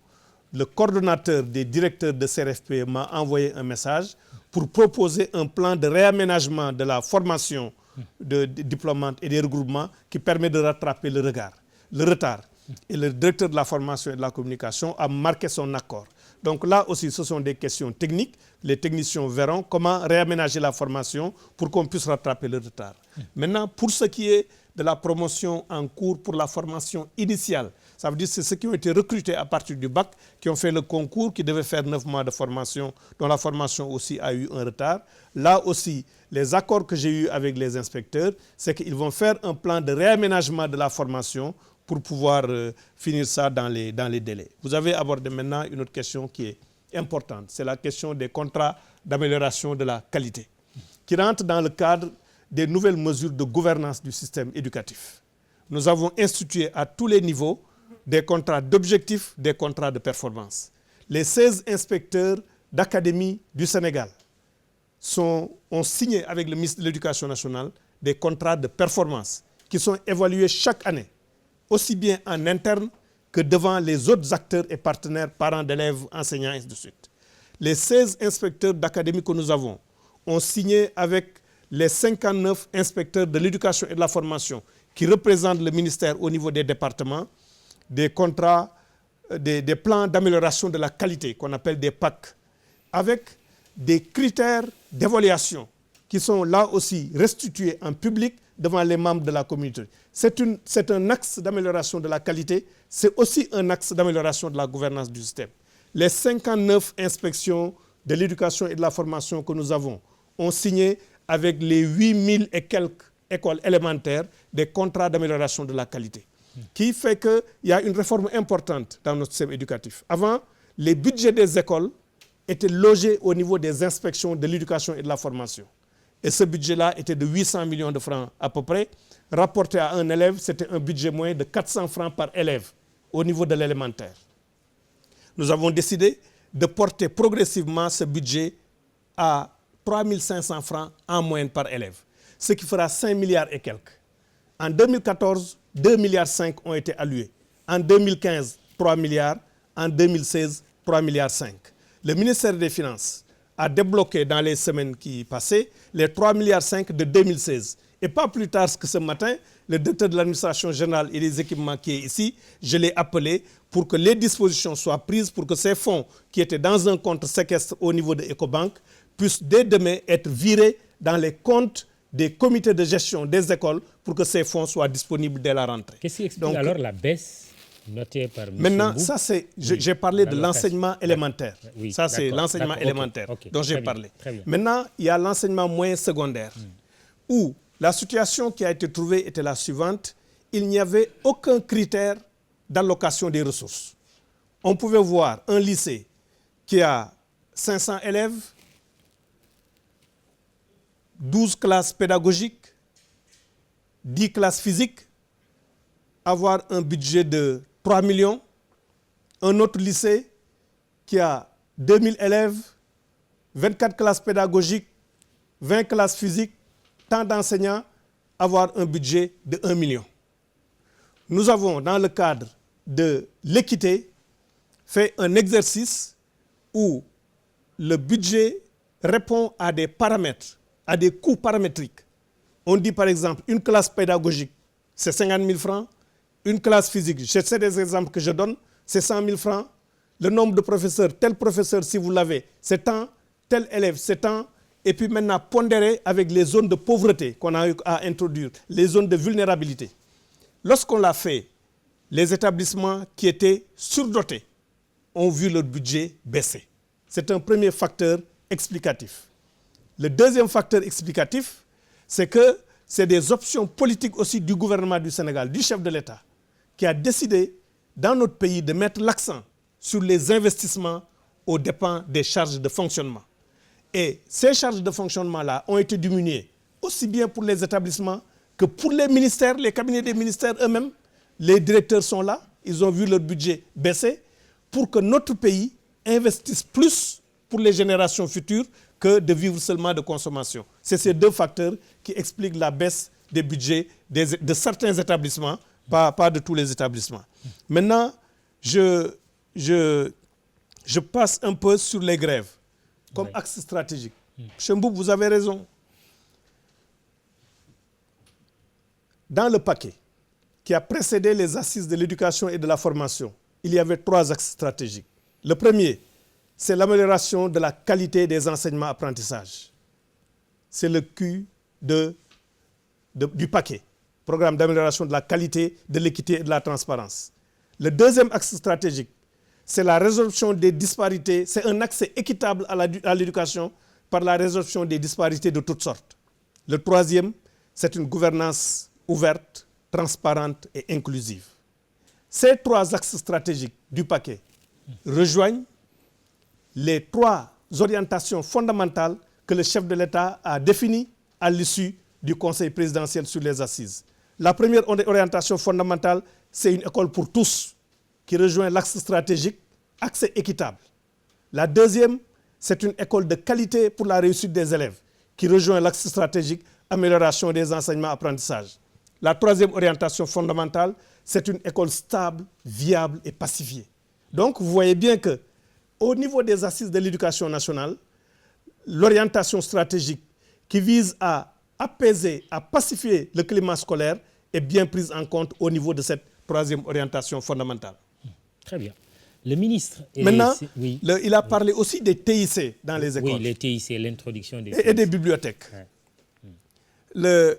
le coordonnateur des directeurs de CRFP m'a envoyé un message pour proposer un plan de réaménagement de la formation de diplômantes et des regroupements qui permet de rattraper le retard. Et le directeur de la formation et de la communication a marqué son accord. Donc là aussi, ce sont des questions techniques. Les techniciens verront comment réaménager la formation pour qu'on puisse rattraper le retard. Maintenant, pour ce qui est de la promotion en cours pour la formation initiale, ça veut dire que c'est ceux qui ont été recrutés à partir du bac, qui ont fait le concours, qui devaient faire 9 mois de formation, dont la formation aussi a eu un retard. Là aussi, les accords que j'ai eus avec les inspecteurs, c'est qu'ils vont faire un plan de réaménagement de la formation pour pouvoir finir ça dans les délais. Vous avez abordé maintenant une autre question qui est importante. C'est la question des contrats d'amélioration de la qualité, qui rentre dans le cadre des nouvelles mesures de gouvernance du système éducatif. Nous avons institué à tous les niveaux des contrats d'objectifs, des contrats de performance. Les 16 inspecteurs d'académie du Sénégal ont signé avec le ministre de l'Éducation nationale des contrats de performance qui sont évalués chaque année, aussi bien en interne que devant les autres acteurs et partenaires, parents d'élèves, enseignants, et ainsi de suite. Les 16 inspecteurs d'académie que nous avons ont signé avec les 59 inspecteurs de l'éducation et de la formation qui représentent le ministère au niveau des départements, des contrats, des plans d'amélioration de la qualité qu'on appelle des PAC, avec des critères d'évaluation qui sont là aussi restitués en public devant les membres de la communauté. C'est un axe d'amélioration de la qualité, c'est aussi un axe d'amélioration de la gouvernance du système. Les 59 inspections de l'éducation et de la formation que nous avons ont signé avec les 8000 et quelques écoles élémentaires des contrats d'amélioration de la qualité, qui fait qu'il y a une réforme importante dans notre système éducatif. Avant, les budgets des écoles étaient logés au niveau des inspections de l'éducation et de la formation. Et ce budget-là était de 800 millions de francs à peu près. Rapporté à un élève, c'était un budget moyen de 400 francs par élève au niveau de l'élémentaire. Nous avons décidé de porter progressivement ce budget à 3 500 francs en moyenne par élève, ce qui fera 5 milliards et quelques. En 2014, 2,5 milliards ont été alloués. En 2015, 3 milliards. En 2016, 3,5 milliards. Le ministère des Finances a débloqué dans les semaines qui passaient les 3,5 milliards de 2016. Et pas plus tard que ce matin, le directeur de l'administration générale et des équipements qui est ici, je l'ai appelé pour que les dispositions soient prises pour que ces fonds qui étaient dans un compte séquestre au niveau de Ecobank puissent dès demain être virés dans les comptes des comités de gestion des écoles pour que ces fonds soient disponibles dès la rentrée. Qu'est-ce qui explique alors la baisse notée par M. Maintenant, Mbou? ça c'est, j'ai parlé de l'enseignement élémentaire. Oui, ça c'est l'enseignement élémentaire dont j'ai parlé. Maintenant, il y a l'enseignement moyen secondaire où la situation qui a été trouvée était la suivante. Il n'y avait aucun critère d'allocation des ressources. On pouvait voir un lycée qui a 500 élèves, 12 classes pédagogiques, 10 classes physiques, avoir un budget de 3 millions. Un autre lycée qui a 2000 élèves, 24 classes pédagogiques, 20 classes physiques, tant d'enseignants, avoir un budget de 1 million. Nous avons, dans le cadre de l'équité, fait un exercice où le budget répond à des paramètres, à des coûts paramétriques. On dit par exemple, une classe pédagogique, c'est 50 000 francs. Une classe physique, c'est des exemples que je donne, c'est 100 000 francs. Le nombre de professeurs, tel professeur, si vous l'avez, c'est tant. Tel élève, c'est tant. Et puis maintenant, pondérer avec les zones de pauvreté qu'on a eu à introduire, les zones de vulnérabilité. Lorsqu'on l'a fait, les établissements qui étaient surdotés ont vu leur budget baisser. C'est un premier facteur explicatif. Le deuxième facteur explicatif, c'est que c'est des options politiques aussi du gouvernement du Sénégal, du chef de l'État, qui a décidé dans notre pays de mettre l'accent sur les investissements aux dépens des charges de fonctionnement. Et ces charges de fonctionnement-là ont été diminuées aussi bien pour les établissements que pour les ministères, les cabinets des ministères eux-mêmes. Les directeurs sont là, ils ont vu leur budget baisser pour que notre pays investisse plus pour les générations futures que de vivre seulement de consommation. C'est ces deux facteurs qui expliquent la baisse des budgets de certains établissements, pas de tous les établissements. Maintenant, je passe un peu sur les grèves comme axe stratégique. M. Mboup, vous avez raison. Dans le paquet qui a précédé les assises de l'éducation et de la formation, il y avait 3 axes stratégiques. Le premier, c'est l'amélioration de la qualité des enseignements-apprentissages. C'est le Q du paquet, programme d'amélioration de la qualité, de l'équité et de la transparence. Le deuxième axe stratégique, c'est la résolution des disparités, c'est un accès équitable à l'éducation par la résolution des disparités de toutes sortes. Le troisième, c'est une gouvernance ouverte, transparente et inclusive. Ces 3 axes stratégiques du paquet rejoignent les 3 orientations fondamentales que le chef de l'État a définies à l'issue du Conseil présidentiel sur les assises. La première orientation fondamentale, c'est une école pour tous, qui rejoint l'axe stratégique, accès équitable. La deuxième, c'est une école de qualité pour la réussite des élèves, qui rejoint l'axe stratégique, amélioration des enseignements-apprentissages. La troisième orientation fondamentale, c'est une école stable, viable et pacifiée. Donc, vous voyez bien qu'au niveau des assises de l'éducation nationale, l'orientation stratégique qui vise à apaiser, à pacifier le climat scolaire est bien prise en compte au niveau de cette troisième orientation fondamentale. Très bien. Le ministre... Maintenant, il a parlé aussi des TIC dans les écoles. Oui, les TIC, l'introduction des et des bibliothèques. Ouais.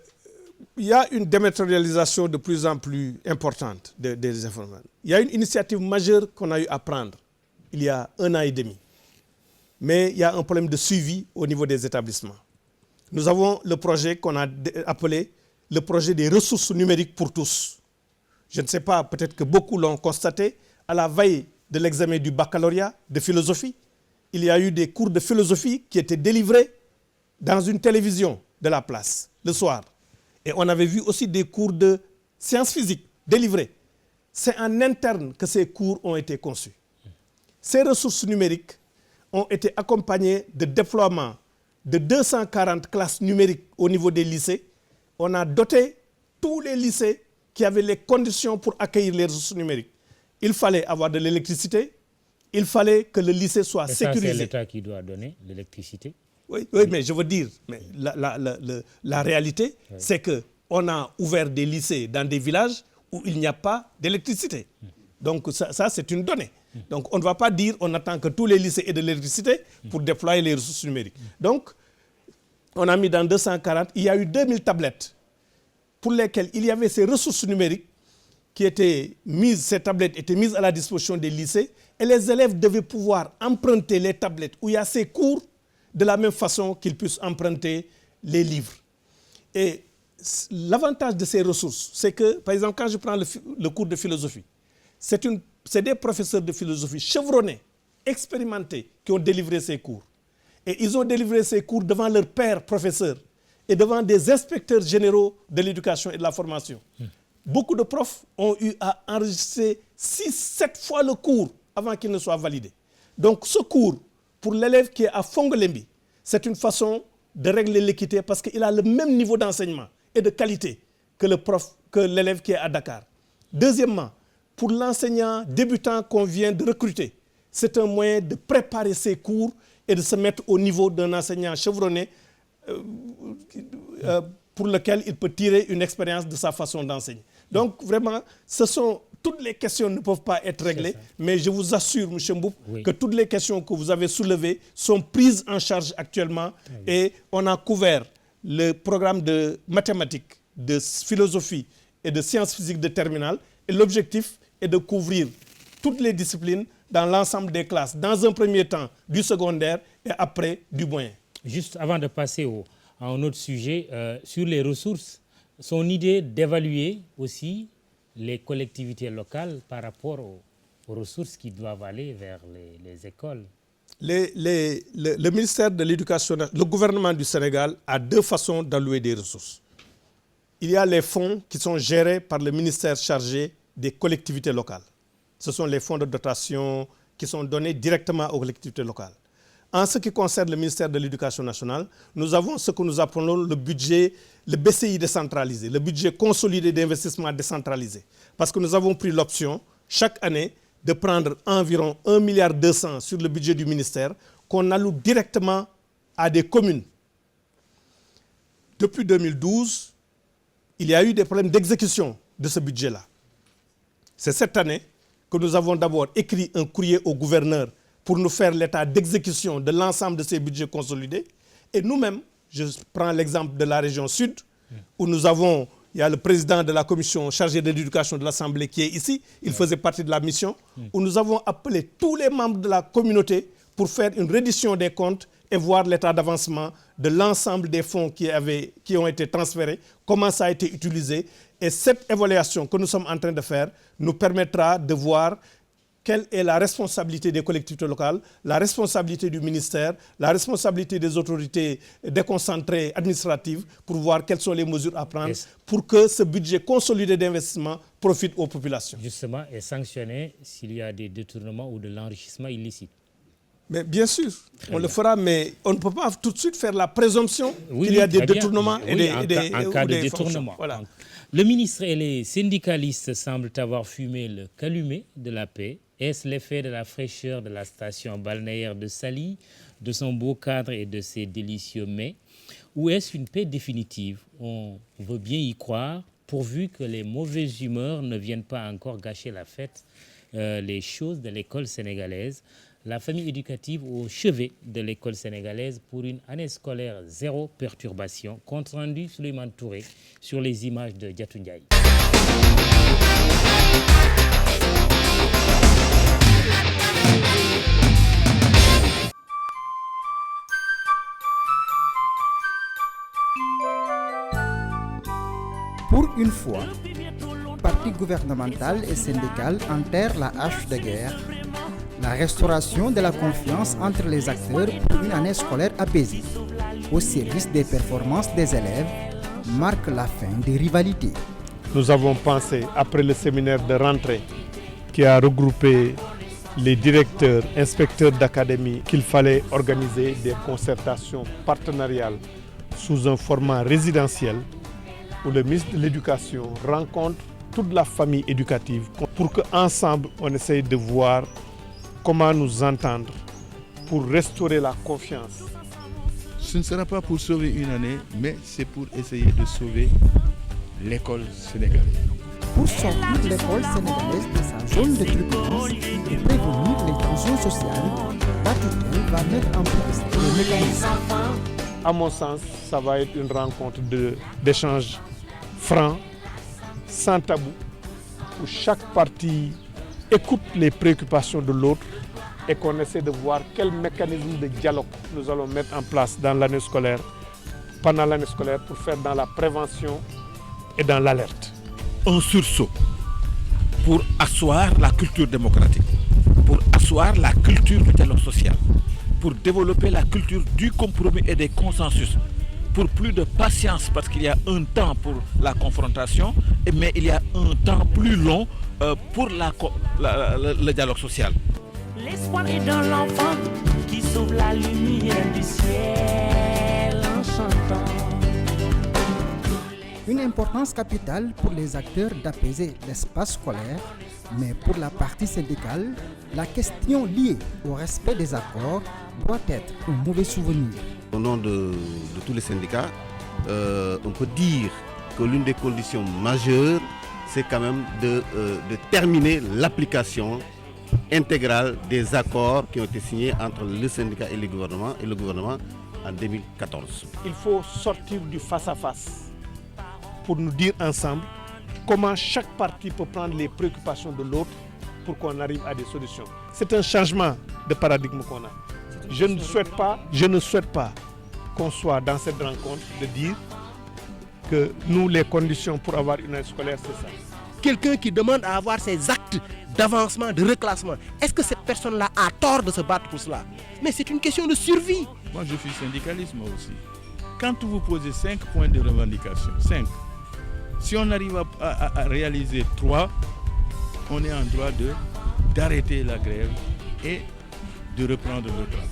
Il y a une dématérialisation de plus en plus importante des informations. Il y a une initiative majeure qu'on a eu à prendre il y a 1 an et demi. Mais il y a un problème de suivi au niveau des établissements. Nous avons le projet qu'on a appelé le projet des ressources numériques pour tous. Je ne sais pas, peut-être que beaucoup l'ont constaté, à la veille de l'examen du baccalauréat de philosophie, il y a eu des cours de philosophie qui étaient délivrés dans une télévision de la place, le soir. Et on avait vu aussi des cours de sciences physiques délivrés. C'est en interne que ces cours ont été conçus. Ces ressources numériques ont été accompagnées de déploiement de 240 classes numériques au niveau des lycées. On a doté tous les lycées qui avaient les conditions pour accueillir les ressources numériques. Il fallait avoir de l'électricité, il fallait que le lycée soit sécurisé. C'est l'État qui doit donner l'électricité. Oui, mais je veux dire, mais la réalité, c'est qu'on a ouvert des lycées dans des villages où il n'y a pas d'électricité. Donc ça c'est une donnée. Donc on ne va pas dire on attend que tous les lycées aient de l'électricité pour déployer les ressources numériques. Donc on a mis dans 240, il y a eu 2000 tablettes pour lesquelles il y avait ces ressources numériques qui étaient mises, ces tablettes étaient mises à la disposition des lycées et les élèves devaient pouvoir emprunter les tablettes où il y a ces cours de la même façon qu'ils puissent emprunter les livres. Et l'avantage de ces ressources, c'est que, par exemple, quand je prends le cours de philosophie, c'est des professeurs de philosophie chevronnés, expérimentés, qui ont délivré ces cours. Et ils ont délivré ces cours devant leurs pairs professeurs et devant des inspecteurs généraux de l'éducation et de la formation. Beaucoup de profs ont eu à enregistrer 6-7 fois le cours avant qu'il ne soit validé. Donc ce cours, pour l'élève qui est à Fongolembi, c'est une façon de régler l'équité parce qu'il a le même niveau d'enseignement et de qualité que l'élève qui est à Dakar. Deuxièmement, pour l'enseignant débutant qu'on vient de recruter, c'est un moyen de préparer ses cours et de se mettre au niveau d'un enseignant chevronné pour lequel il peut tirer une expérience de sa façon d'enseigner. Donc vraiment, toutes les questions ne peuvent pas être réglées, mais je vous assure, M. Mboup, que toutes les questions que vous avez soulevées sont prises en charge actuellement et on a couvert le programme de mathématiques, de philosophie et de sciences physiques de terminale et l'objectif est de couvrir toutes les disciplines dans l'ensemble des classes, dans un premier temps du secondaire et après du moyen. Juste avant de passer à un autre sujet, sur les ressources, son idée d'évaluer aussi les collectivités locales par rapport aux ressources qui doivent aller vers les écoles. Le ministère de l'Éducation, le gouvernement du Sénégal a 2 façons d'allouer des ressources. Il y a les fonds qui sont gérés par le ministère chargé des collectivités locales. Ce sont les fonds de dotation qui sont donnés directement aux collectivités locales. En ce qui concerne le ministère de l'Éducation nationale, nous avons ce que nous appelons le budget, le BCI décentralisé, le budget consolidé d'investissement décentralisé. Parce que nous avons pris l'option, chaque année, de prendre environ 1,2 milliard sur le budget du ministère qu'on alloue directement à des communes. Depuis 2012, il y a eu des problèmes d'exécution de ce budget-là. C'est cette année que nous avons d'abord écrit un courrier au gouverneur pour nous faire l'état d'exécution de l'ensemble de ces budgets consolidés. Et nous-mêmes, je prends l'exemple de la région sud, où il y a le président de la commission chargée de l'éducation de l'Assemblée qui est ici, il faisait partie de la mission, où nous avons appelé tous les membres de la communauté pour faire une reddition des comptes et voir l'état d'avancement de l'ensemble des fonds qui ont été transférés, comment ça a été utilisé. Et cette évaluation que nous sommes en train de faire nous permettra de voir quelle est la responsabilité des collectivités locales, la responsabilité du ministère, la responsabilité des autorités déconcentrées administratives pour voir quelles sont les mesures à prendre pour que ce budget consolidé d'investissement profite aux populations. Justement, et sanctionner s'il y a des détournements ou de l'enrichissement illicite. Mais bien sûr, on le fera, mais on ne peut pas tout de suite faire la présomption qu'il y a des détournements et des en cas de détournement. Voilà. Le ministre et les syndicalistes semblent avoir fumé le calumet de la paix Est-ce l'effet de la fraîcheur de la station balnéaire de Saly, de son beau cadre et de ses délicieux mets? Ou est-ce une paix définitive? On veut bien y croire, pourvu que les mauvaises humeurs ne viennent pas encore gâcher la fête, les choses de l'école sénégalaise. La famille éducative au chevet de l'école sénégalaise pour une année scolaire zéro perturbation. Compte rendu Souleymane Touré sur les images de Diatou Ndiaye. Pour une fois, partis gouvernemental et syndical enterrent la hache de guerre. La restauration de la confiance entre les acteurs pour une année scolaire apaisée, au service des performances des élèves, marque la fin des rivalités. Nous avons pensé, après le séminaire de rentrée qui a regroupé les directeurs, inspecteurs d'académie, qu'il fallait organiser des concertations partenariales sous un format résidentiel où le ministre de l'Éducation rencontre toute la famille éducative pour qu'ensemble on essaye de voir comment nous entendre pour restaurer la confiance. Ce ne sera pas pour sauver une année, mais c'est pour essayer de sauver l'école sénégalaise. Pour sortir l'école sénégalaise de sa zone de turbulence et prévenir les tensions sociales, la tutelle va mettre en place des mécanismes. À mon sens, ça va être une rencontre d'échanges francs, sans tabou, où chaque partie écoute les préoccupations de l'autre et qu'on essaie de voir quel mécanisme de dialogue nous allons mettre en place dans l'année scolaire, pendant l'année scolaire, pour faire dans la prévention et dans l'alerte. Un sursaut pour asseoir la culture démocratique, pour asseoir la culture du dialogue social, pour développer la culture du compromis et des consensus, pour plus de patience parce qu'il y a un temps pour la confrontation, mais il y a un temps plus long pour le dialogue social. L'espoir est dans l'enfant qui sauve la lumière du ciel en chantant. Une importance capitale pour les acteurs d'apaiser l'espace scolaire, mais pour la partie syndicale, la question liée au respect des accords doit être un mauvais souvenir. Au nom de tous les syndicats, on peut dire que l'une des conditions majeures, c'est quand même de terminer l'application intégrale des accords qui ont été signés entre le syndicat et le gouvernement en 2014. Il faut sortir du face-à-face pour nous dire ensemble comment chaque partie peut prendre les préoccupations de l'autre pour qu'on arrive à des solutions. C'est un changement de paradigme qu'on a. Je ne souhaite pas qu'on soit dans cette rencontre de dire que nous, les conditions pour avoir une année scolaire, c'est ça. Quelqu'un qui demande à avoir ses actes d'avancement, de reclassement, est-ce que cette personne-là a tort de se battre pour cela? Mais c'est une question de survie. Moi, je suis syndicaliste moi aussi. Quand vous posez 5 points de revendication, 5, si on arrive à réaliser 3, on est en droit d'arrêter la grève et de reprendre le travail.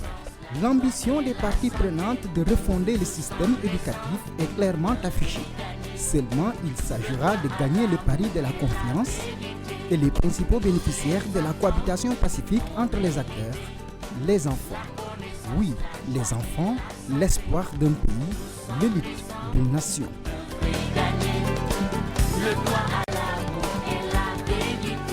L'ambition des parties prenantes de refonder le système éducatif est clairement affichée. Seulement, il s'agira de gagner le pari de la confiance et les principaux bénéficiaires de la cohabitation pacifique entre les acteurs, les enfants. Oui, les enfants, l'espoir d'un pays, l'élite d'une nation. Le droit à l'amour et la dignité.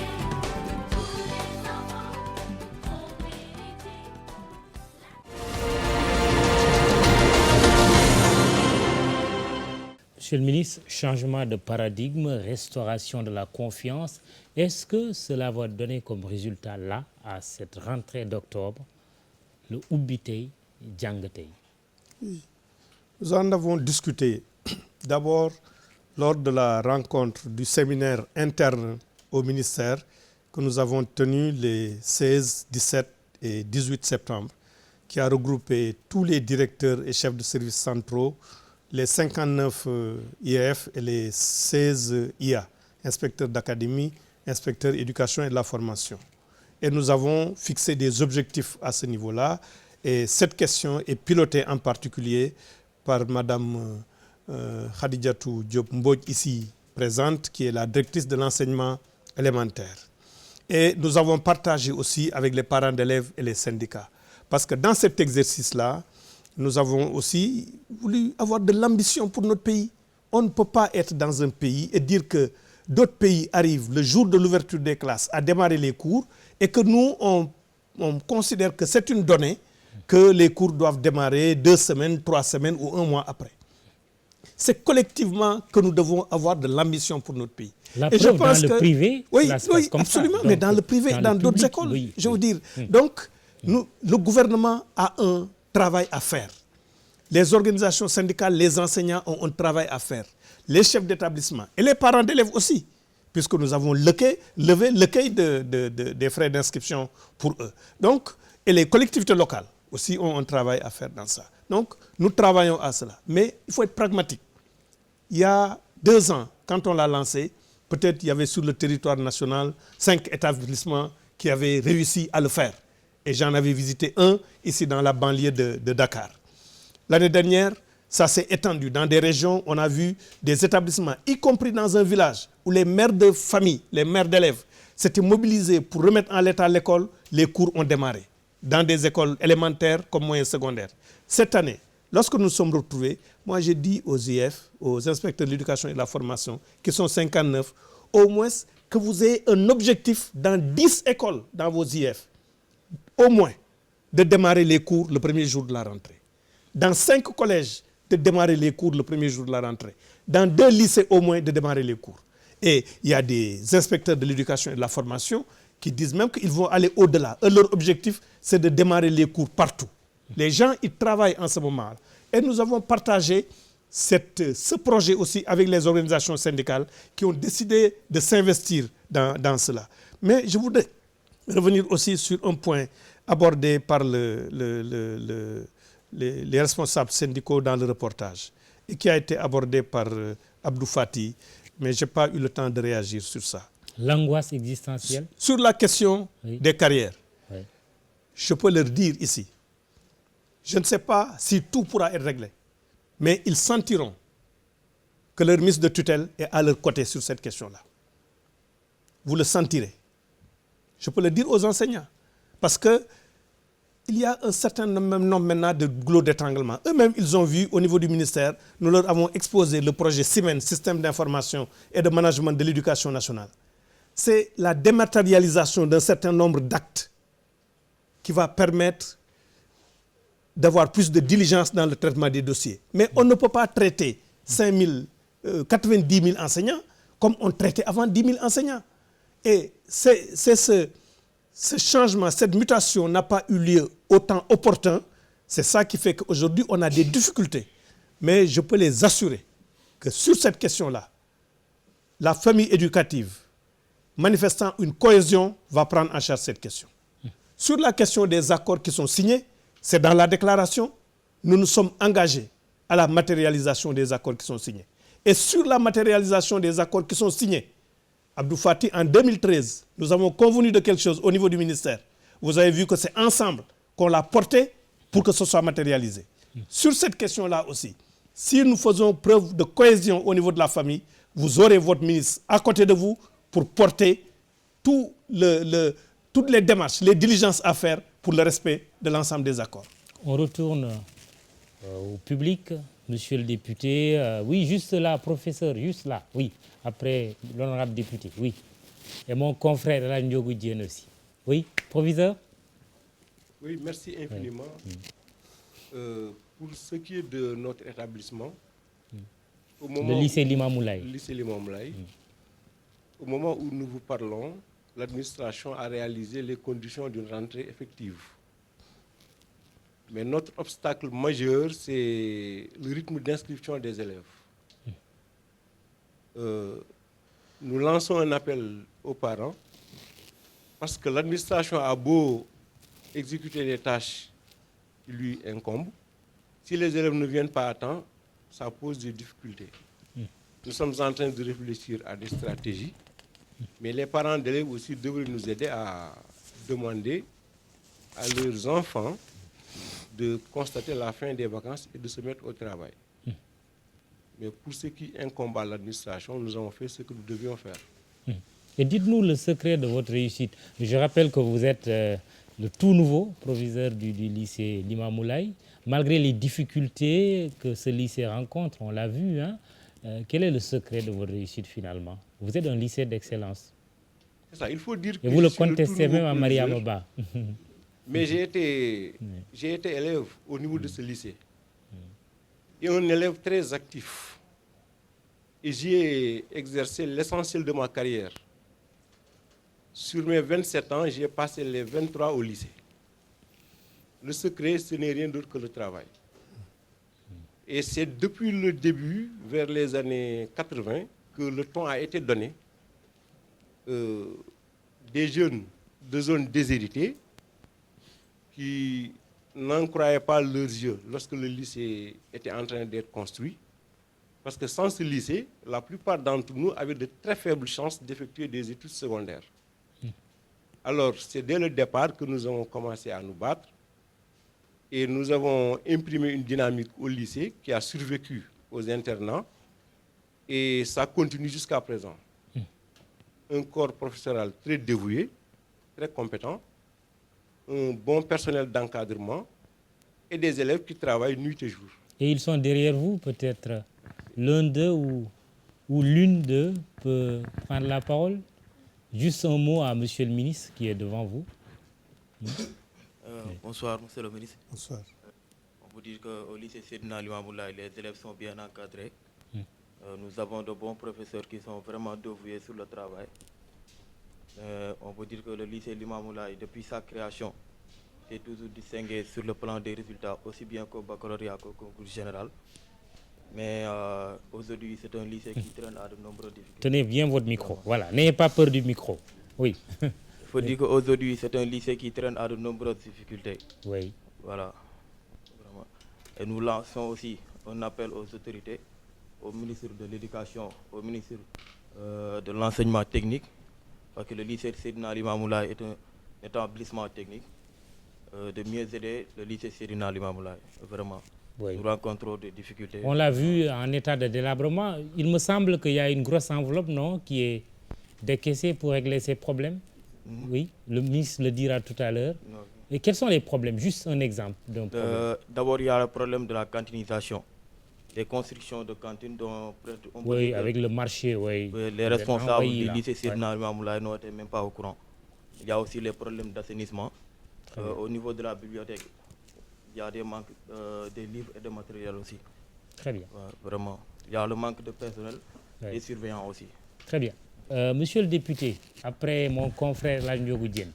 Monsieur le ministre, changement de paradigme, restauration de la confiance, est-ce que cela va donner comme résultat là, à cette rentrée d'octobre, le Ubbitey Djangatey? Oui. Nous en avons discuté d'abord lors de la rencontre du séminaire interne au ministère que nous avons tenu les 16, 17 et 18 septembre, qui a regroupé tous les directeurs et chefs de services centraux, les 59 IEF et les 16 IA, inspecteurs d'académie, inspecteurs éducation et de la formation. Et nous avons fixé des objectifs à ce niveau-là. Et cette question est pilotée en particulier par Madame Khadijatou Diop Mbodj, ici présente, qui est la directrice de l'enseignement élémentaire. Et nous avons partagé aussi avec les parents d'élèves et les syndicats. Parce que dans cet exercice-là, nous avons aussi voulu avoir de l'ambition pour notre pays. On ne peut pas être dans un pays et dire que d'autres pays arrivent le jour de l'ouverture des classes à démarrer les cours et que nous, on considère que c'est une donnée que les cours doivent démarrer 2 semaines, 3 semaines ou 1 mois après. C'est collectivement que nous devons avoir de l'ambition pour notre pays. Et je pense dans le privé, oui, ça se passe comme absolument, ça. mais dans le privé, dans d'autres écoles, oui, je veux dire. Donc, le gouvernement a un travail à faire. Les organisations syndicales, les enseignants ont un travail à faire. Les chefs d'établissement et les parents d'élèves aussi, puisque nous avons levé l'écueil des frais d'inscription pour eux. Donc, et les collectivités locales aussi ont un travail à faire dans ça. Donc, nous travaillons à cela. Mais il faut être pragmatique. Il y a 2 ans, quand on l'a lancé, peut-être il y avait sur le territoire national 5 établissements qui avaient réussi à le faire. Et j'en avais visité un ici dans la banlieue de Dakar. L'année dernière, ça s'est étendu. Dans des régions, on a vu des établissements, y compris dans un village, où les mères de famille, les mères d'élèves, s'étaient mobilisés pour remettre en l'état l'école. Les cours ont démarré dans des écoles élémentaires comme moyennes secondaires. Cette année, lorsque nous nous sommes retrouvés, moi j'ai dit aux IF, aux inspecteurs de l'éducation et de la formation, qui sont 59, au moins que vous ayez un objectif dans 10 écoles dans vos IF, au moins, de démarrer les cours le premier jour de la rentrée. Dans 5 collèges, de démarrer les cours le premier jour de la rentrée. Dans 2 lycées au moins, de démarrer les cours. Et il y a des inspecteurs de l'éducation et de la formation qui disent même qu'ils vont aller au-delà. Leur objectif, c'est de démarrer les cours partout. Les gens, ils travaillent en ce moment. Et nous avons partagé ce projet aussi avec les organisations syndicales qui ont décidé de s'investir dans cela. Mais je voudrais revenir aussi sur un point abordé par les responsables syndicaux dans le reportage et qui a été abordé par Abdou Fati, mais je n'ai pas eu le temps de réagir sur ça. L'angoisse existentielle. Sur la question des carrières, je peux leur dire ici, je ne sais pas si tout pourra être réglé, mais ils sentiront que leur ministre de tutelle est à leur côté sur cette question-là. Vous le sentirez. Je peux le dire aux enseignants, parce que il y a un certain nombre maintenant de goulots d'étranglement. Eux-mêmes, ils ont vu au niveau du ministère, nous leur avons exposé le projet SIMEN, Système d'information et de management de l'éducation nationale. C'est la dématérialisation d'un certain nombre d'actes qui va permettre d'avoir plus de diligence dans le traitement des dossiers. Mais on ne peut pas traiter 90 000 enseignants comme on traitait avant 10 000 enseignants. Et c'est ce changement, cette mutation n'a pas eu lieu autant opportun. C'est ça qui fait qu'aujourd'hui, on a des difficultés. Mais je peux les assurer que sur cette question-là, la famille éducative, manifestant une cohésion, va prendre en charge cette question. Sur la question des accords qui sont signés, c'est dans la déclaration, nous nous sommes engagés à la matérialisation des accords qui sont signés. Et sur la matérialisation des accords qui sont signés, Abdou Fati, en 2013, nous avons convenu de quelque chose au niveau du ministère. Vous avez vu que c'est ensemble qu'on l'a porté pour que ce soit matérialisé. Sur cette question-là aussi, si nous faisons preuve de cohésion au niveau de la famille, vous aurez votre ministre à côté de vous pour porter toutes les démarches, les diligences à faire pour le respect de l'ensemble des accords. On retourne au public, monsieur le député. Oui, juste là, professeur, juste là, oui. Après l'honorable député, oui. Et mon confrère, là, Ndiogou Diène aussi. Oui, proviseur. Oui, merci infiniment. Pour ce qui est de notre établissement, au moment le lycée Limamoulaye. Lycée Limamoulaye, au moment où nous vous parlons, l'administration a réalisé les conditions d'une rentrée effective. Mais notre obstacle majeur, c'est le rythme d'inscription des élèves. Nous lançons un appel aux parents parce que l'administration a beau exécuter les tâches qui lui incombent. Si les élèves ne viennent pas à temps, ça pose des difficultés. Nous sommes en train de réfléchir à des stratégies, mais les parents d'élèves aussi devraient nous aider à demander à leurs enfants de constater la fin des vacances et de se mettre au travail. Mais pour ce qui incombe à l'administration, nous avons fait ce que nous devions faire. Et dites-nous le secret de votre réussite. Je rappelle que vous êtes le tout nouveau proviseur du lycée Limamoulaye. Malgré les difficultés que ce lycée rencontre, on l'a vu, hein, quel est le secret de votre réussite finalement? Vous êtes un lycée d'excellence. C'est ça, il faut dire que et vous le contestez même à Mariama Ba. Mais j'ai été élève au niveau de ce lycée. Et un élève très actif. Et j'y ai exercé l'essentiel de ma carrière. Sur mes 27 ans, j'ai passé les 23 au lycée. Le secret, ce n'est rien d'autre que le travail. Et c'est depuis le début, vers les années 80, que le ton a été donné. Des jeunes de zones déshéritées qui n'en croyaient pas leurs yeux lorsque le lycée était en train d'être construit. Parce que sans ce lycée, la plupart d'entre nous avaient de très faibles chances d'effectuer des études secondaires. Alors, c'est dès le départ que nous avons commencé à nous battre et nous avons imprimé une dynamique au lycée qui a survécu aux internats et ça continue jusqu'à présent. Un corps professoral très dévoué, très compétent, un bon personnel d'encadrement et des élèves qui travaillent nuit et jour. Et ils sont derrière vous, peut-être l'un d'eux ou l'une d'eux peut prendre la parole? Juste un mot à monsieur le ministre qui est devant vous. Bonsoir, monsieur le ministre. Bonsoir. On vous dit qu'au lycée Seydina Limamoulaye, les élèves sont bien encadrés. Nous avons de bons professeurs qui sont vraiment dévoués sur le travail. On peut dire que le lycée Limamoulaye, depuis sa création, s'est toujours distingué sur le plan des résultats, aussi bien qu'au baccalauréat qu'au concours général. Mais aujourd'hui, c'est un lycée qui traîne à de nombreuses difficultés. Tenez bien votre micro, voilà. N'ayez pas peur du micro. Oui. Il faut dire qu'aujourd'hui, c'est un lycée qui traîne à de nombreuses difficultés. Oui. Voilà. Vraiment. Et nous lançons aussi un appel aux autorités, au ministre de l'Éducation, au ministre de l'Enseignement technique, parce que le lycée Seydina Limamoulaye est un établissement technique, de mieux aider le lycée Seydina Limamoulaye, vraiment. Oui. Nous rencontrons des difficultés. On l'a vu en état de délabrement. Il me semble qu'il y a une grosse enveloppe, non, qui est décaissée pour régler ces problèmes. Oui, le ministre le dira tout à l'heure. Et quels sont les problèmes? Juste un exemple d'un problème. D'abord, il y a le problème de la cantinisation. Des constructions de cantines dont on peut dire avec le marché, oui. Les responsables du lycée Seydina Limamoulaye n'étaient même pas au courant. Il y a aussi les problèmes d'assainissement. Au niveau de la bibliothèque, il y a des manques des livres et de matériel aussi. Très bien. Vraiment. Il y a le manque de personnel et surveillants aussi. Très bien. Monsieur le député, après mon confrère Landiogu Diène.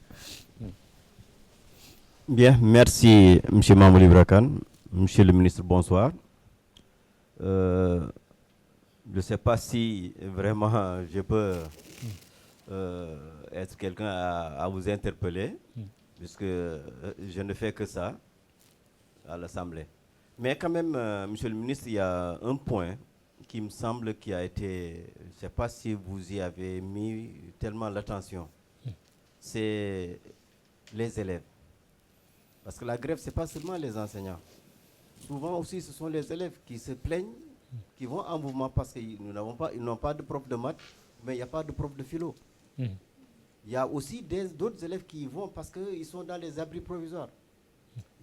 Bien, merci M. Mamouli Brakan. Monsieur le ministre, bonsoir. Je ne sais pas si vraiment je peux être quelqu'un à vous interpeller, puisque je ne fais que ça à l'Assemblée. Mais quand même, monsieur le ministre, il y a un point qui me semble qui a été, je ne sais pas si vous y avez mis tellement l'attention, c'est les élèves. Parce que la grève, ce n'est pas seulement les enseignants. Souvent aussi, ce sont les élèves qui se plaignent, qui vont en mouvement parce qu'ils n'ont pas de prof de maths, mais il n'y a pas de prof de philo. Il y a aussi d'autres élèves qui y vont parce qu'ils sont dans les abris provisoires.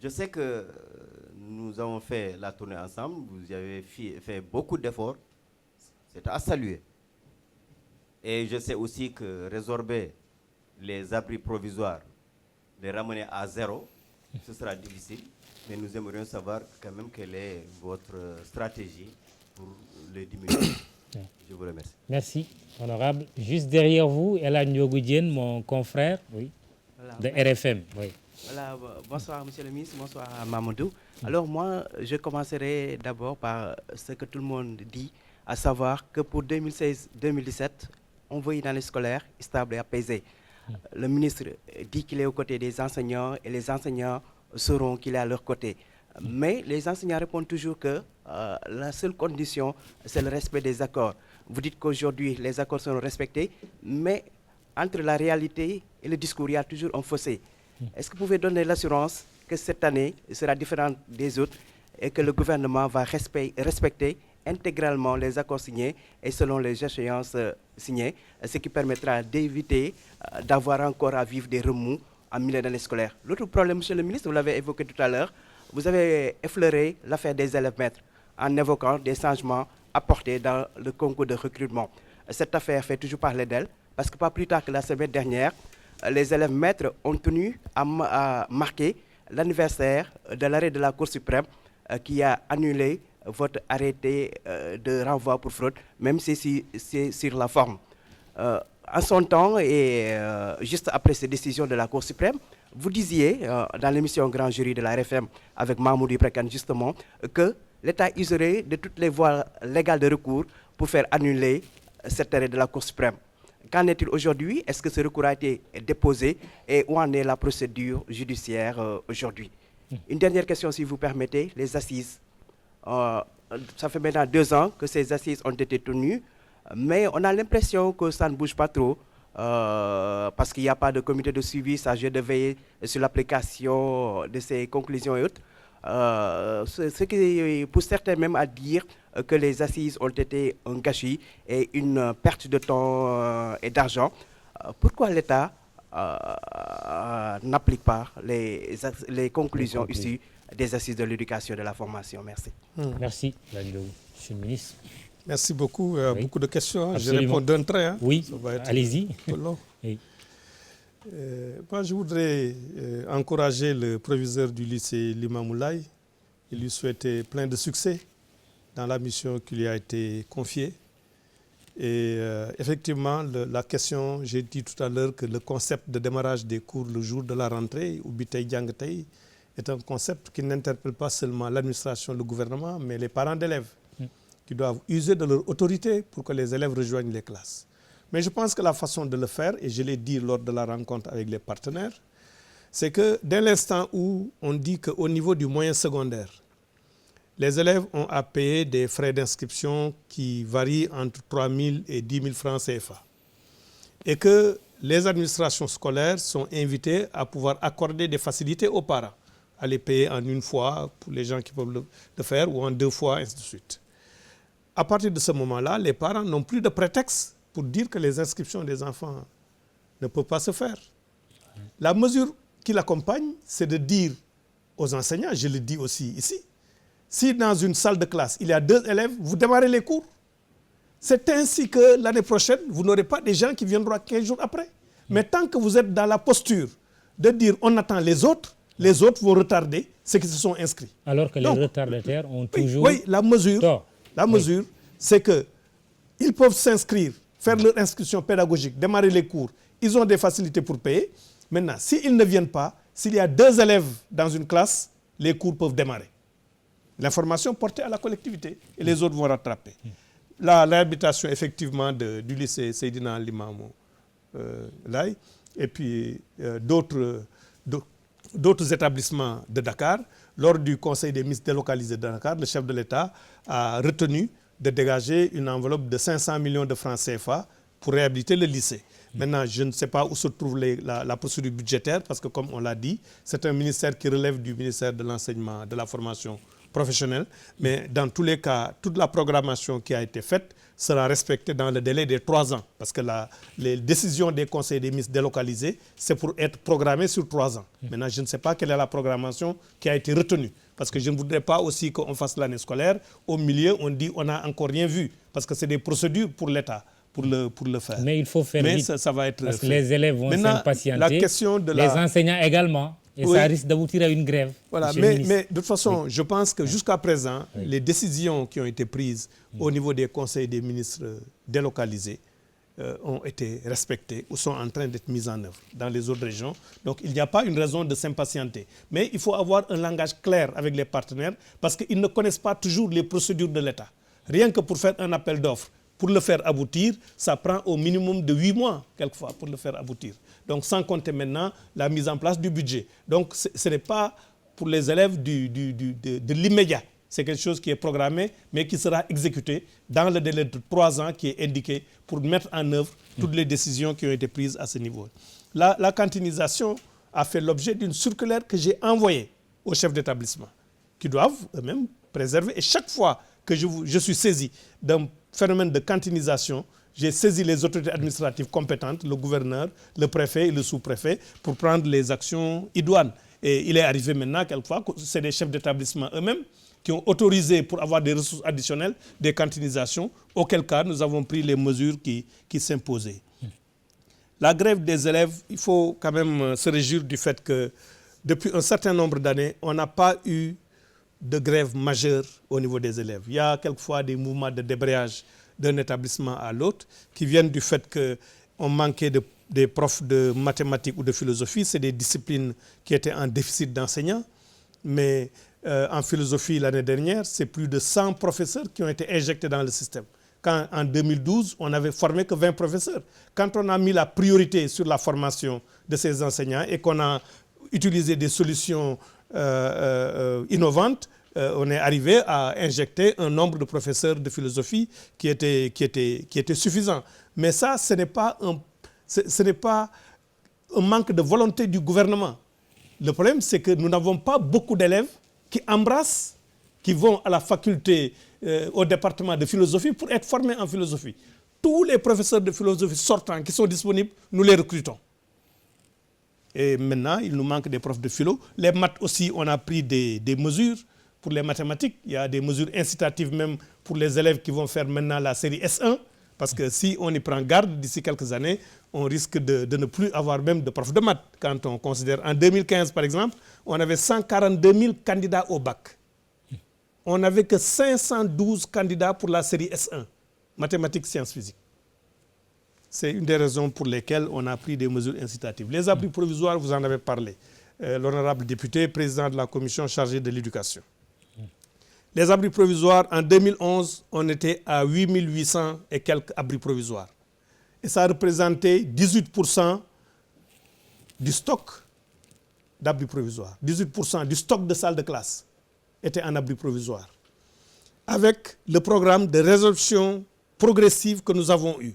Je sais que nous avons fait la tournée ensemble, vous avez fait beaucoup d'efforts, c'est à saluer. Et je sais aussi que résorber les abris provisoires, les ramener à zéro, ce sera difficile, mais nous aimerions savoir quand même quelle est votre stratégie pour les diminuer. Je vous remercie. Merci, honorable. Juste derrière vous, Elan Ndiogou-Diène, mon confrère, oui, voilà, de RFM. Oui. Voilà, bonsoir Monsieur le ministre, bonsoir Mamadou. Alors moi, je commencerai d'abord par ce que tout le monde dit, à savoir que pour 2016-2017, on veut une année scolaire stable et apaisée. Le ministre dit qu'il est aux côtés des enseignants et les enseignants sauront qu'il est à leur côté. Mais les enseignants répondent toujours que la seule condition, c'est le respect des accords. Vous dites qu'aujourd'hui, les accords sont respectés, mais entre la réalité et le discours, il y a toujours un fossé. Est-ce que vous pouvez donner l'assurance que cette année sera différente des autres et que le gouvernement va respecter intégralement les accords signés et selon les échéances signées, ce qui permettra d'éviter d'avoir encore à vivre des remous en milieu d'année scolaire. L'autre problème, monsieur le ministre, vous l'avez évoqué tout à l'heure, vous avez effleuré l'affaire des élèves maîtres en évoquant des changements apportés dans le concours de recrutement. Cette affaire fait toujours parler d'elle parce que pas plus tard que la semaine dernière, les élèves maîtres ont tenu à marquer l'anniversaire de l'arrêt de la Cour suprême qui a annulé votre arrêté de renvoi pour fraude, même si c'est sur la forme. En son temps et juste après ces décisions de la Cour suprême, vous disiez dans l'émission Grand Jury de la RFM avec Mahmoud Ibrakan justement que l'État userait de toutes les voies légales de recours pour faire annuler cet arrêt de la Cour suprême. Qu'en est-il aujourd'hui? Est-ce que ce recours a été déposé et où en est la procédure judiciaire aujourd'hui? Une dernière question si vous permettez, les assises. Ça fait maintenant 2 ans que ces assises ont été tenues, mais on a l'impression que ça ne bouge pas trop parce qu'il n'y a pas de comité de suivi chargé de veiller sur l'application de ces conclusions et autres. Ce qui pousse certains même à dire que les assises ont été un gâchis et une perte de temps et d'argent. Pourquoi l'État n'applique pas les conclusions issues des assises de l'éducation et de la formation? Merci. Merci, monsieur le ministre. Merci beaucoup. Oui. Beaucoup de questions. Absolument. Je réponds d'un trait. Hein. Oui, allez-y. Oui. Moi, je voudrais encourager le proviseur du lycée Limamoulaye et lui souhaiter plein de succès dans la mission qui lui a été confiée. Et effectivement, la question, j'ai dit tout à l'heure que le concept de démarrage des cours le jour de la rentrée, ou Bitey Djangtei, est un concept qui n'interpelle pas seulement l'administration, le gouvernement, mais les parents d'élèves qui doivent user de leur autorité pour que les élèves rejoignent les classes. Mais je pense que la façon de le faire, et je l'ai dit lors de la rencontre avec les partenaires, c'est que dès l'instant où on dit qu'au niveau du moyen secondaire, les élèves ont à payer des frais d'inscription qui varient entre 3 000 et 10 000 francs CFA. Et que les administrations scolaires sont invitées à pouvoir accorder des facilités aux parents, à les payer en une fois pour les gens qui peuvent le faire ou en 2 fois, ainsi de suite. À partir de ce moment-là, les parents n'ont plus de prétexte pour dire que les inscriptions des enfants ne peuvent pas se faire. La mesure qui l'accompagne, c'est de dire aux enseignants, je le dis aussi ici, si dans une salle de classe, il y a 2 élèves, vous démarrez les cours. C'est ainsi que l'année prochaine, vous n'aurez pas des gens qui viendront 15 jours après. Mais tant que vous êtes dans la posture de dire on attend les autres vont retarder ceux qui se sont inscrits. Alors que les retardataires ont toujours... Oui, la mesure, tort. C'est qu'ils peuvent s'inscrire, faire leur inscription pédagogique, démarrer les cours. Ils ont des facilités pour payer. Maintenant, s'ils ne viennent pas, s'il y a 2 élèves dans une classe, les cours peuvent démarrer. L'information portée à la collectivité et les autres vont rattraper. La réhabilitation effectivement du lycée Seydina Limamou Laye et puis d'autres établissements de Dakar, lors du Conseil des ministres délocalisé de Dakar, le chef de l'État a retenu de dégager une enveloppe de 500 millions de francs CFA pour réhabiliter le lycée. Maintenant, je ne sais pas où se trouve la procédure budgétaire parce que, comme on l'a dit, c'est un ministère qui relève du ministère de l'enseignement, de la formation professionnelle. Mais dans tous les cas, toute la programmation qui a été faite sera respectée dans le délai de 3 ans. Parce que les décisions des conseils des ministres délocalisés, c'est pour être programmées sur 3 ans. Maintenant, je ne sais pas quelle est la programmation qui a été retenue. Parce que je ne voudrais pas aussi qu'on fasse l'année scolaire. Au milieu, on dit on n'a encore rien vu. Parce que c'est des procédures pour l'État. Pour le faire. Mais il faut faire vite, ça va être parce fait. que les élèves vont s'impatienter, les enseignants également, et ça risque d'aboutir à une grève. Voilà, mais de toute façon, je pense que jusqu'à présent, les décisions qui ont été prises au niveau des conseils des ministres délocalisés ont été respectées ou sont en train d'être mises en œuvre dans les autres régions. Donc, il n'y a pas une raison de s'impatienter. Mais il faut avoir un langage clair avec les partenaires parce qu'ils ne connaissent pas toujours les procédures de l'État. Rien que pour faire un appel d'offres, pour le faire aboutir, ça prend au minimum de 8 mois, quelquefois, pour le faire aboutir. Donc, sans compter maintenant la mise en place du budget. Donc, ce n'est pas pour les élèves de l'immédiat. C'est quelque chose qui est programmé, mais qui sera exécuté dans le délai de 3 ans qui est indiqué pour mettre en œuvre toutes les décisions qui ont été prises à ce niveau. La cantinisation a fait l'objet d'une circulaire que j'ai envoyée aux chefs d'établissement, qui doivent eux-mêmes préserver. Et chaque fois que je suis saisi d'un phénomène de cantinisation, j'ai saisi les autorités administratives compétentes, le gouverneur, le préfet et le sous-préfet, pour prendre les actions idoines. Et il est arrivé maintenant, quelquefois, que c'est des chefs d'établissement eux-mêmes qui ont autorisé, pour avoir des ressources additionnelles, des cantinisations, auquel cas nous avons pris les mesures qui s'imposaient. La grève des élèves, il faut quand même se réjouir du fait que depuis un certain nombre d'années, on n'a pas eu de grève majeure au niveau des élèves. Il y a quelquefois des mouvements de débrayage d'un établissement à l'autre qui viennent du fait qu'on manquait des profs de mathématiques ou de philosophie. C'est des disciplines qui étaient en déficit d'enseignants. Mais en philosophie, l'année dernière, c'est plus de 100 professeurs qui ont été injectés dans le système. Quand en 2012, on n'avait formé que 20 professeurs. Quand on a mis la priorité sur la formation de ces enseignants et qu'on a utilisé des solutions innovantes, on est arrivé à injecter un nombre de professeurs de philosophie qui était suffisant. Mais ça, ce n'est pas un manque de volonté du gouvernement. Le problème, c'est que nous n'avons pas beaucoup d'élèves qui embrassent, qui vont à la faculté, au département de philosophie pour être formés en philosophie. Tous les professeurs de philosophie sortants qui sont disponibles, nous les recrutons. Et maintenant, il nous manque des profs de philo. Les maths aussi, on a pris des mesures. Pour les mathématiques, il y a des mesures incitatives même pour les élèves qui vont faire maintenant la série S1. Parce que si on y prend garde, d'ici quelques années, on risque de ne plus avoir même de profs de maths. Quand on considère, en 2015 par exemple, on avait 142 000 candidats au bac. On n'avait que 512 candidats pour la série S1, mathématiques, sciences, physiques. C'est une des raisons pour lesquelles on a pris des mesures incitatives. Les abris provisoires, vous en avez parlé. L'honorable député, président de la commission chargée de l'éducation. Les abris provisoires, en 2011, on était à 8 800 et quelques abris provisoires. Et ça représentait 18% du stock d'abris provisoires. 18% du stock de salles de classe était en abri provisoire. Avec le programme de résorption progressive que nous avons eu.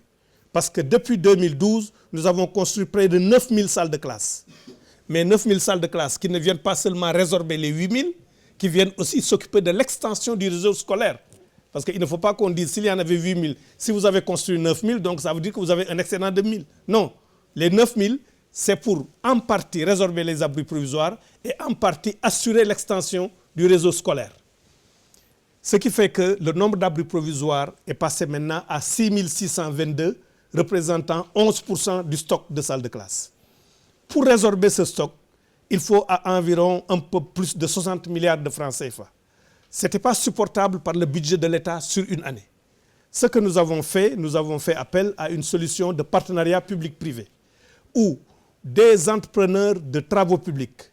Parce que depuis 2012, nous avons construit près de 9 000 salles de classe. Mais 9 000 salles de classe qui ne viennent pas seulement résorber les 8 000, qui viennent aussi s'occuper de l'extension du réseau scolaire. Parce qu'il ne faut pas qu'on dise, s'il y en avait 8 000, si vous avez construit 9 000, donc ça veut dire que vous avez un excédent de 1 000. Non, les 9 000, c'est pour en partie résorber les abris provisoires et en partie assurer l'extension du réseau scolaire. Ce qui fait que le nombre d'abris provisoires est passé maintenant à 6 622, représentant 11% du stock de salles de classe. Pour résorber ce stock, il faut à environ un peu plus de 60 milliards de francs CFA. Ce n'était pas supportable par le budget de l'État sur une année. Ce que nous avons fait appel à une solution de partenariat public-privé, où des entrepreneurs de travaux publics,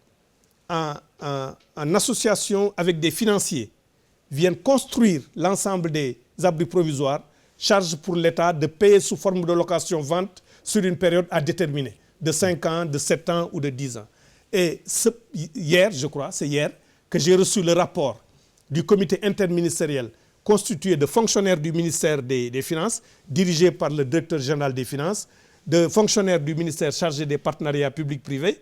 en association avec des financiers, viennent construire l'ensemble des abris provisoires, charge pour l'État de payer sous forme de location-vente sur une période à déterminer, de 5 ans, de 7 ans ou de 10 ans. Et hier, je crois, c'est hier que j'ai reçu le rapport du comité interministériel constitué de fonctionnaires du ministère des Finances, dirigé par le directeur général des Finances, de fonctionnaires du ministère chargé des partenariats publics-privés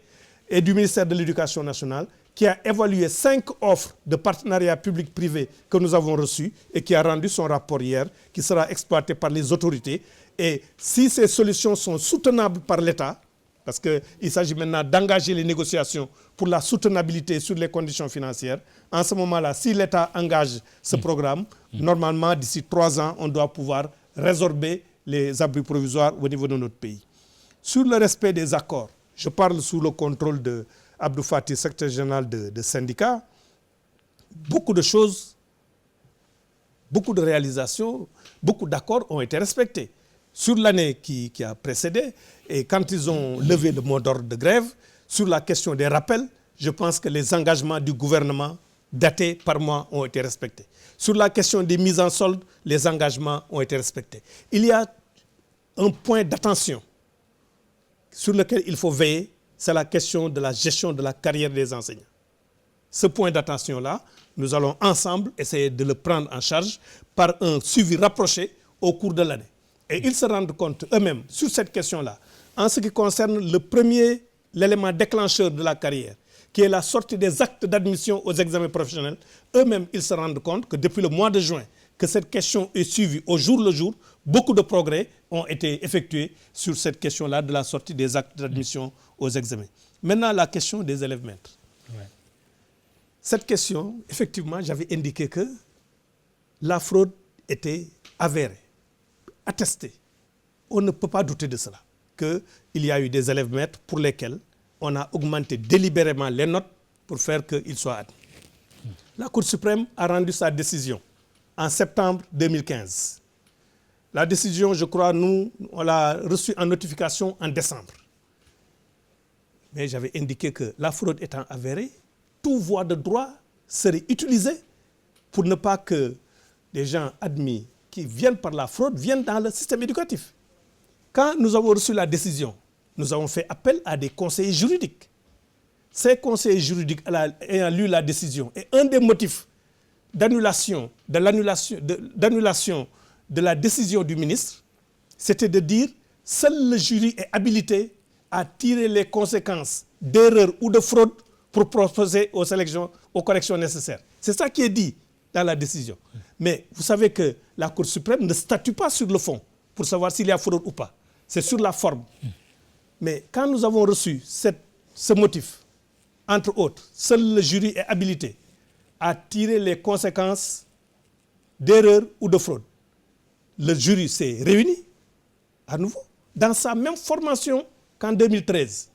et du ministère de l'Éducation nationale, qui a évalué 5 offres de partenariat public-privé que nous avons reçues et qui a rendu son rapport hier, qui sera exploité par les autorités. Et si ces solutions sont soutenables par l'État, parce qu'il s'agit maintenant d'engager les négociations pour la soutenabilité sur les conditions financières. En ce moment-là, si l'État engage ce programme, normalement, d'ici 3 ans, on doit pouvoir résorber les abris provisoires au niveau de notre pays. Sur le respect des accords, je parle sous le contrôle de Abdou Fati, secrétaire général de syndicat. Beaucoup de choses, beaucoup de réalisations, beaucoup d'accords ont été respectés. Sur l'année qui a précédé, et quand ils ont levé le mot d'ordre de grève, sur la question des rappels, je pense que les engagements du gouvernement datés par mois ont été respectés. Sur la question des mises en solde, les engagements ont été respectés. Il y a un point d'attention sur lequel il faut veiller, c'est la question de la gestion de la carrière des enseignants. Ce point d'attention-là, nous allons ensemble essayer de le prendre en charge par un suivi rapproché au cours de l'année. Et ils se rendent compte eux-mêmes sur cette question-là, en ce qui concerne l'élément déclencheur de la carrière, qui est la sortie des actes d'admission aux examens professionnels. Eux-mêmes, ils se rendent compte que depuis le mois de juin, que cette question est suivie au jour le jour. Beaucoup de progrès ont été effectués sur cette question-là de la sortie des actes d'admission aux examens. Maintenant, la question des élèves maîtres. Ouais. Cette question, effectivement, j'avais indiqué que la fraude était avérée, attestée. On ne peut pas douter de cela, qu'il y a eu des élèves maîtres pour lesquels on a augmenté délibérément les notes pour faire qu'ils soient admis. La Cour suprême a rendu sa décision en septembre 2015. La décision, je crois, on l'a reçue en notification en décembre. Mais j'avais indiqué que la fraude étant avérée, toute voie de droit serait utilisée pour ne pas que les gens admis qui viennent par la fraude viennent dans le système éducatif. Quand nous avons reçu la décision, nous avons fait appel à des conseillers juridiques. Ces conseillers juridiques ayant lu la décision, et un des motifs d'annulation de la décision du ministre, c'était de dire seul le jury est habilité à tirer les conséquences d'erreurs ou de fraude pour procéder aux corrections nécessaires. C'est ça qui est dit dans la décision. Mais vous savez que la Cour suprême ne statue pas sur le fond pour savoir s'il y a fraude ou pas. C'est sur la forme. Mais quand nous avons reçu ce motif, entre autres, seul le jury est habilité à tirer les conséquences d'erreurs ou de fraude. Le jury s'est réuni à nouveau dans sa même formation qu'en 2013.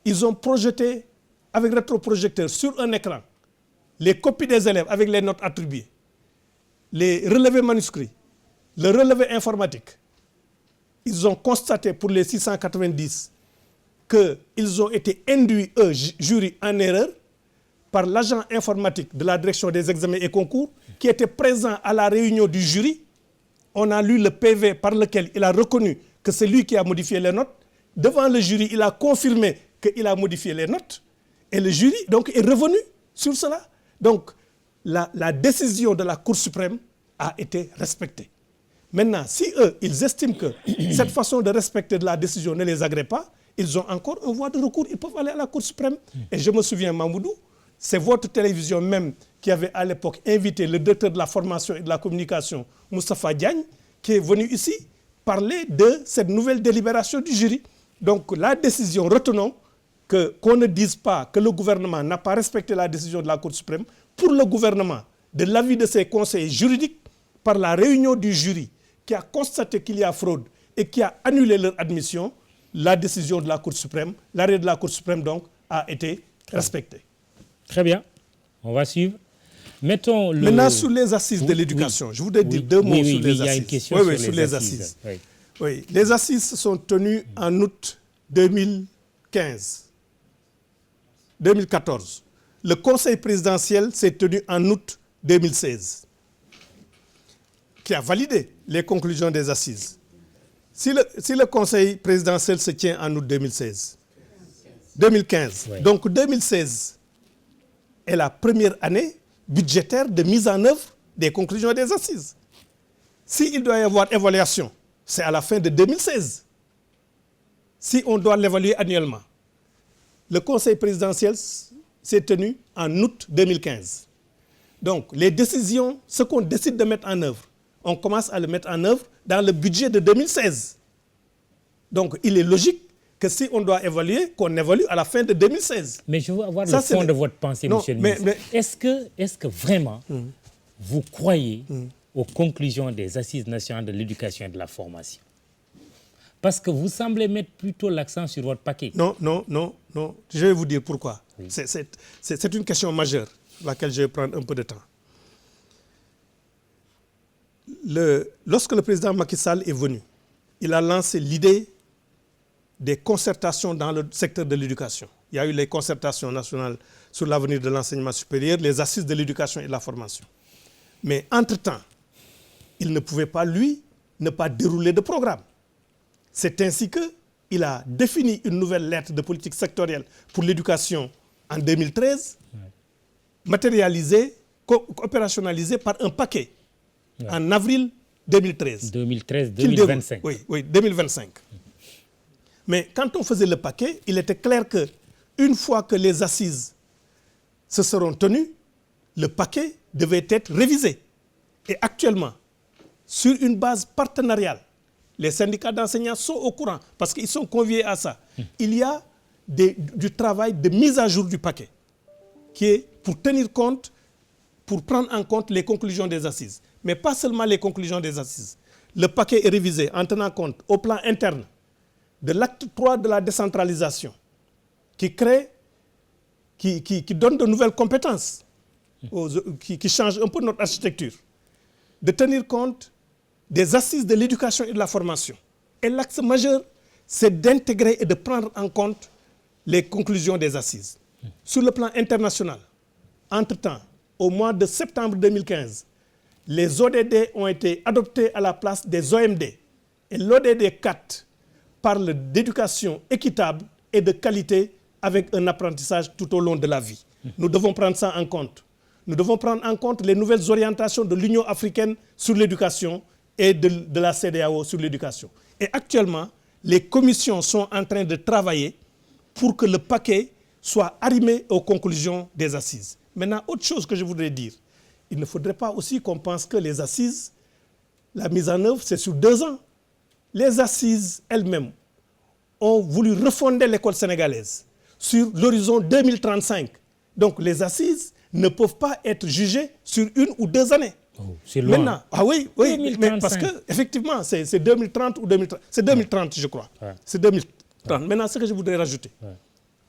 Ils ont projeté avec rétroprojecteur sur un écran les copies des élèves avec les notes attribuées, les relevés manuscrits, le relevé informatique. Ils ont constaté pour les 690 qu'ils ont été induits, eux, jury, en erreur par l'agent informatique de la direction des examens et concours qui était présent à la réunion du jury. On a lu le PV par lequel il a reconnu que c'est lui qui a modifié les notes. Devant le jury, il a confirmé qu'il a modifié les notes. Et le jury donc, est revenu sur cela. Donc, la décision de la Cour suprême a été respectée. Maintenant, si eux, ils estiment que cette façon de respecter de la décision ne les agrée pas, ils ont encore une voie de recours, ils peuvent aller à la Cour suprême. Et je me souviens, Mamoudou, c'est votre télévision même qui avait à l'époque invité le directeur de la formation et de la communication, Moustapha Diagne, qui est venu ici parler de cette nouvelle délibération du jury. Donc la décision, retenons qu'on ne dise pas que le gouvernement n'a pas respecté la décision de la Cour suprême. Pour le gouvernement, de l'avis de ses conseillers juridiques, par la réunion du jury qui a constaté qu'il y a fraude et qui a annulé leur admission, la décision de la Cour suprême, l'arrêt de la Cour suprême donc, a été respecté. Très bien, on va suivre. Maintenant, sur les assises de l'éducation, je voudrais dire deux mots sur les assises. Il y a une question sur les assises. Oui, les assises sont tenues en août 2014. Le Conseil présidentiel s'est tenu en août 2016, qui a validé les conclusions des assises. Si le Conseil présidentiel se tient en août 2015, oui. Donc 2016 est la première année budgétaire de mise en œuvre des conclusions des assises. S'il doit y avoir évaluation, c'est à la fin de 2016. Si on doit l'évaluer annuellement. Le Conseil présidentiel s'est tenu en août 2015. Donc, les décisions, ce qu'on décide de mettre en œuvre, on commence à le mettre en œuvre dans le budget de 2016. Donc, il est logique que si on doit évaluer, qu'on évalue à la fin de 2016. Mais je veux avoir le fond de votre pensée, monsieur le ministre. Est-ce que vraiment, vous croyez aux conclusions des Assises nationales de l'éducation et de la formation? Parce que vous semblez mettre plutôt l'accent sur votre paquet. Non. Je vais vous dire pourquoi. Oui. C'est une question majeure, sur laquelle je vais prendre un peu de temps. Lorsque le président Macky Sall est venu, il a lancé l'idée des concertations dans le secteur de l'éducation. Il y a eu les concertations nationales sur l'avenir de l'enseignement supérieur, les assises de l'éducation et de la formation. Mais entre-temps, il ne pouvait pas, lui, ne pas dérouler de programme. C'est ainsi qu'il a défini une nouvelle lettre de politique sectorielle pour l'éducation en 2013, matérialisée, opérationnalisée par un paquet en avril 2013. 2013-2025. Oui, 2025. Mais quand on faisait le paquet, il était clair qu'une fois que les assises se seront tenues, le paquet devait être révisé. Et actuellement, sur une base partenariale, les syndicats d'enseignants sont au courant parce qu'ils sont conviés à ça. Il y a du travail de mise à jour du paquet qui est pour tenir compte, pour prendre en compte les conclusions des assises. Mais pas seulement les conclusions des assises. Le paquet est révisé en tenant compte au plan interne de l'acte 3 de la décentralisation qui donne de nouvelles compétences, qui change un peu notre architecture, de tenir compte des assises de l'éducation et de la formation. Et l'axe majeur, c'est d'intégrer et de prendre en compte les conclusions des assises. Sur le plan international, entre-temps, au mois de septembre 2015, les ODD ont été adoptés à la place des OMD. Et l'ODD 4 parle d'éducation équitable et de qualité avec un apprentissage tout au long de la vie. Nous devons prendre ça en compte. Nous devons prendre en compte les nouvelles orientations de l'Union africaine sur l'éducation et de la CEDEAO sur l'éducation. Et actuellement, les commissions sont en train de travailler pour que le paquet soit arrimé aux conclusions des assises. Maintenant, autre chose que je voudrais dire, il ne faudrait pas aussi qu'on pense que les assises, la mise en œuvre, c'est sur 2 ans. Les assises elles-mêmes ont voulu refonder l'école sénégalaise sur l'horizon 2035. Donc les assises ne peuvent pas être jugées sur 1 ou 2 années. Oh, c'est loin. Maintenant, oui, mais parce qu'effectivement, c'est 2030 ou 2030. C'est 2030, je crois. Ouais. C'est 2030. Maintenant, ce que je voudrais rajouter,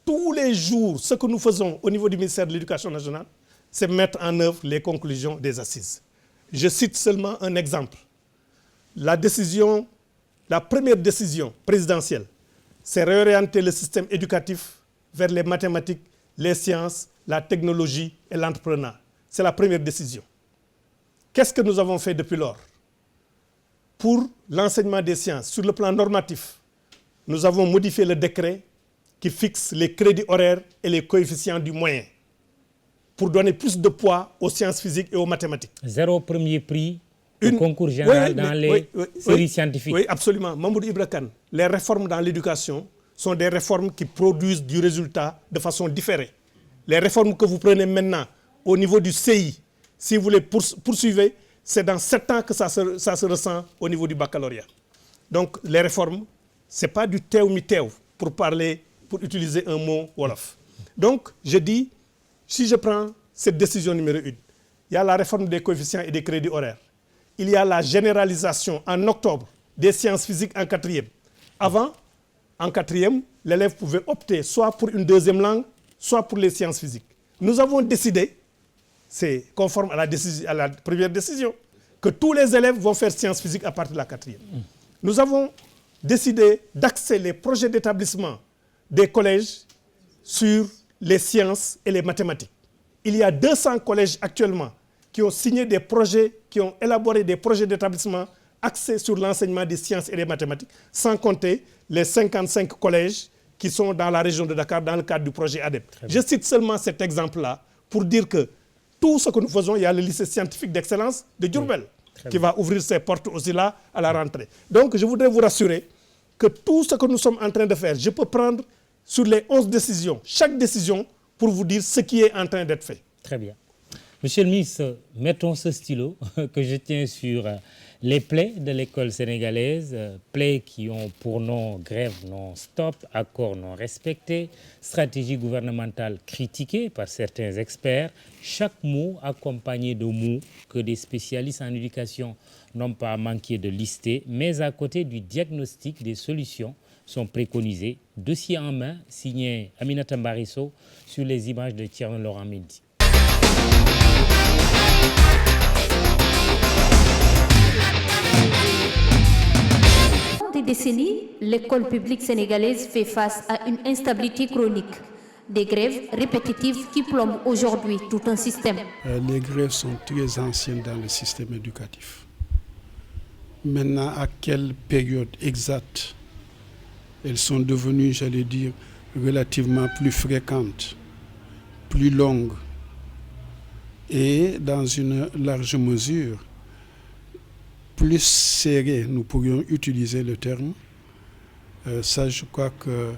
tous les jours, ce que nous faisons au niveau du ministère de l'Éducation nationale, c'est mettre en œuvre les conclusions des assises. Je cite seulement un exemple. La première décision présidentielle, c'est réorienter le système éducatif vers les mathématiques, les sciences, la technologie et l'entrepreneuriat. C'est la première décision. Qu'est-ce que nous avons fait depuis lors? Pour l'enseignement des sciences, sur le plan normatif, nous avons modifié le décret qui fixe les crédits horaires et les coefficients du moyen pour donner plus de poids aux sciences physiques et aux mathématiques. 0 premier prix au concours général dans les séries scientifiques. Oui, absolument. Mamoudou Ibra Kane, les réformes dans l'éducation sont des réformes qui produisent du résultat de façon différée. Les réformes que vous prenez maintenant au niveau du CI, si vous les poursuivez, c'est dans 7 ans que ça se ressent au niveau du baccalauréat. Donc les réformes, ce n'est pas du teew mi teew pour utiliser un mot wolof. Donc je dis, si je prends cette décision numéro 1, il y a la réforme des coefficients et des crédits horaires. Il y a la généralisation en octobre des sciences physiques en 4e. Avant, en 4e, l'élève pouvait opter soit pour une 2e langue, soit pour les sciences physiques. Nous avons décidé, c'est conforme à la première décision, que tous les élèves vont faire sciences physiques à partir de la 4e. Nous avons décidé d'axer les projets d'établissement des collèges sur les sciences et les mathématiques. Il y a 200 collèges actuellement qui ont signé des projets, qui ont élaboré des projets d'établissement axés sur l'enseignement des sciences et des mathématiques, sans compter les 55 collèges qui sont dans la région de Dakar dans le cadre du projet ADEP. Je cite seulement cet exemple-là pour dire que tout ce que nous faisons, il y a le lycée scientifique d'excellence de Diourbel qui va ouvrir ses portes aussi là à la rentrée. Donc je voudrais vous rassurer que tout ce que nous sommes en train de faire, je peux prendre sur les 11 décisions, chaque décision pour vous dire ce qui est en train d'être fait. Très bien. Monsieur le ministre, mettons ce stylo que je tiens sur les plaies de l'école sénégalaise, plaies qui ont pour nom grève non-stop, accords non respectés, stratégie gouvernementale critiquée par certains experts, chaque mot accompagné de mots que des spécialistes en éducation n'ont pas manqué de lister, mais à côté du diagnostic, des solutions sont préconisées. Dossier en main, signé Aminata Mbarisso sur les images de Thierno Laurent Mendy. Des décennies, l'école publique sénégalaise fait face à une instabilité chronique. Des grèves répétitives qui plombent aujourd'hui tout un système. Les grèves sont très anciennes dans le système éducatif. Maintenant, à quelle période exacte elles sont devenues, j'allais dire, relativement plus fréquentes, plus longues et dans une large mesure plus serrées, nous pourrions utiliser le terme. Ça, je crois que